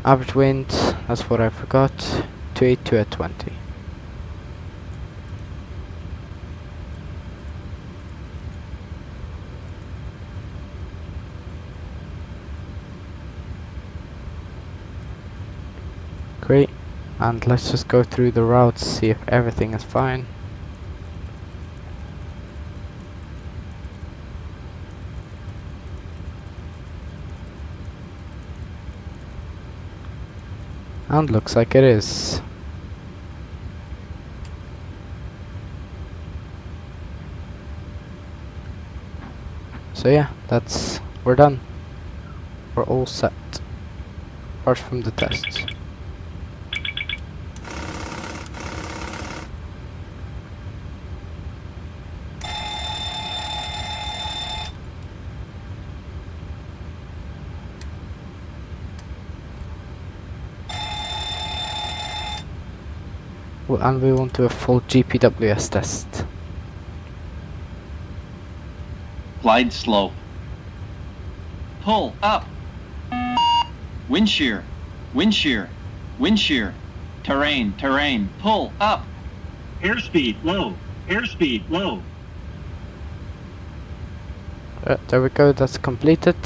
Average wind, that's what I forgot, 282 at 20. Great, and let's just go through the routes, see if everything is fine. And looks like it is. So yeah, we're done. We're all set. Apart from the tests. Well, and we want to do a full GPWS test. Glide slope. Pull up. Wind shear. Wind shear. Wind shear. Terrain. Terrain. Pull up. Airspeed low. Airspeed low. There we go, that's completed.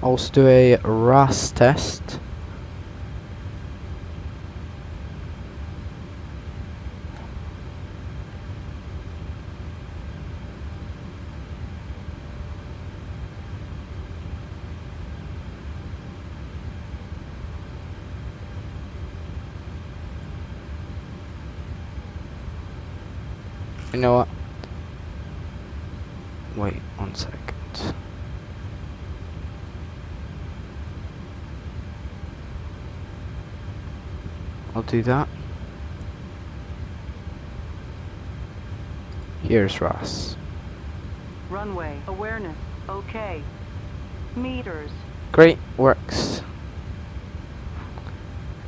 Also do a RAS test. You know what? Wait 1 second. I'll do that. Here's Ross. Runway awareness. Okay. Meters. Great, works.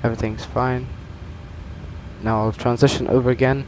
Everything's fine. Now I'll transition over again.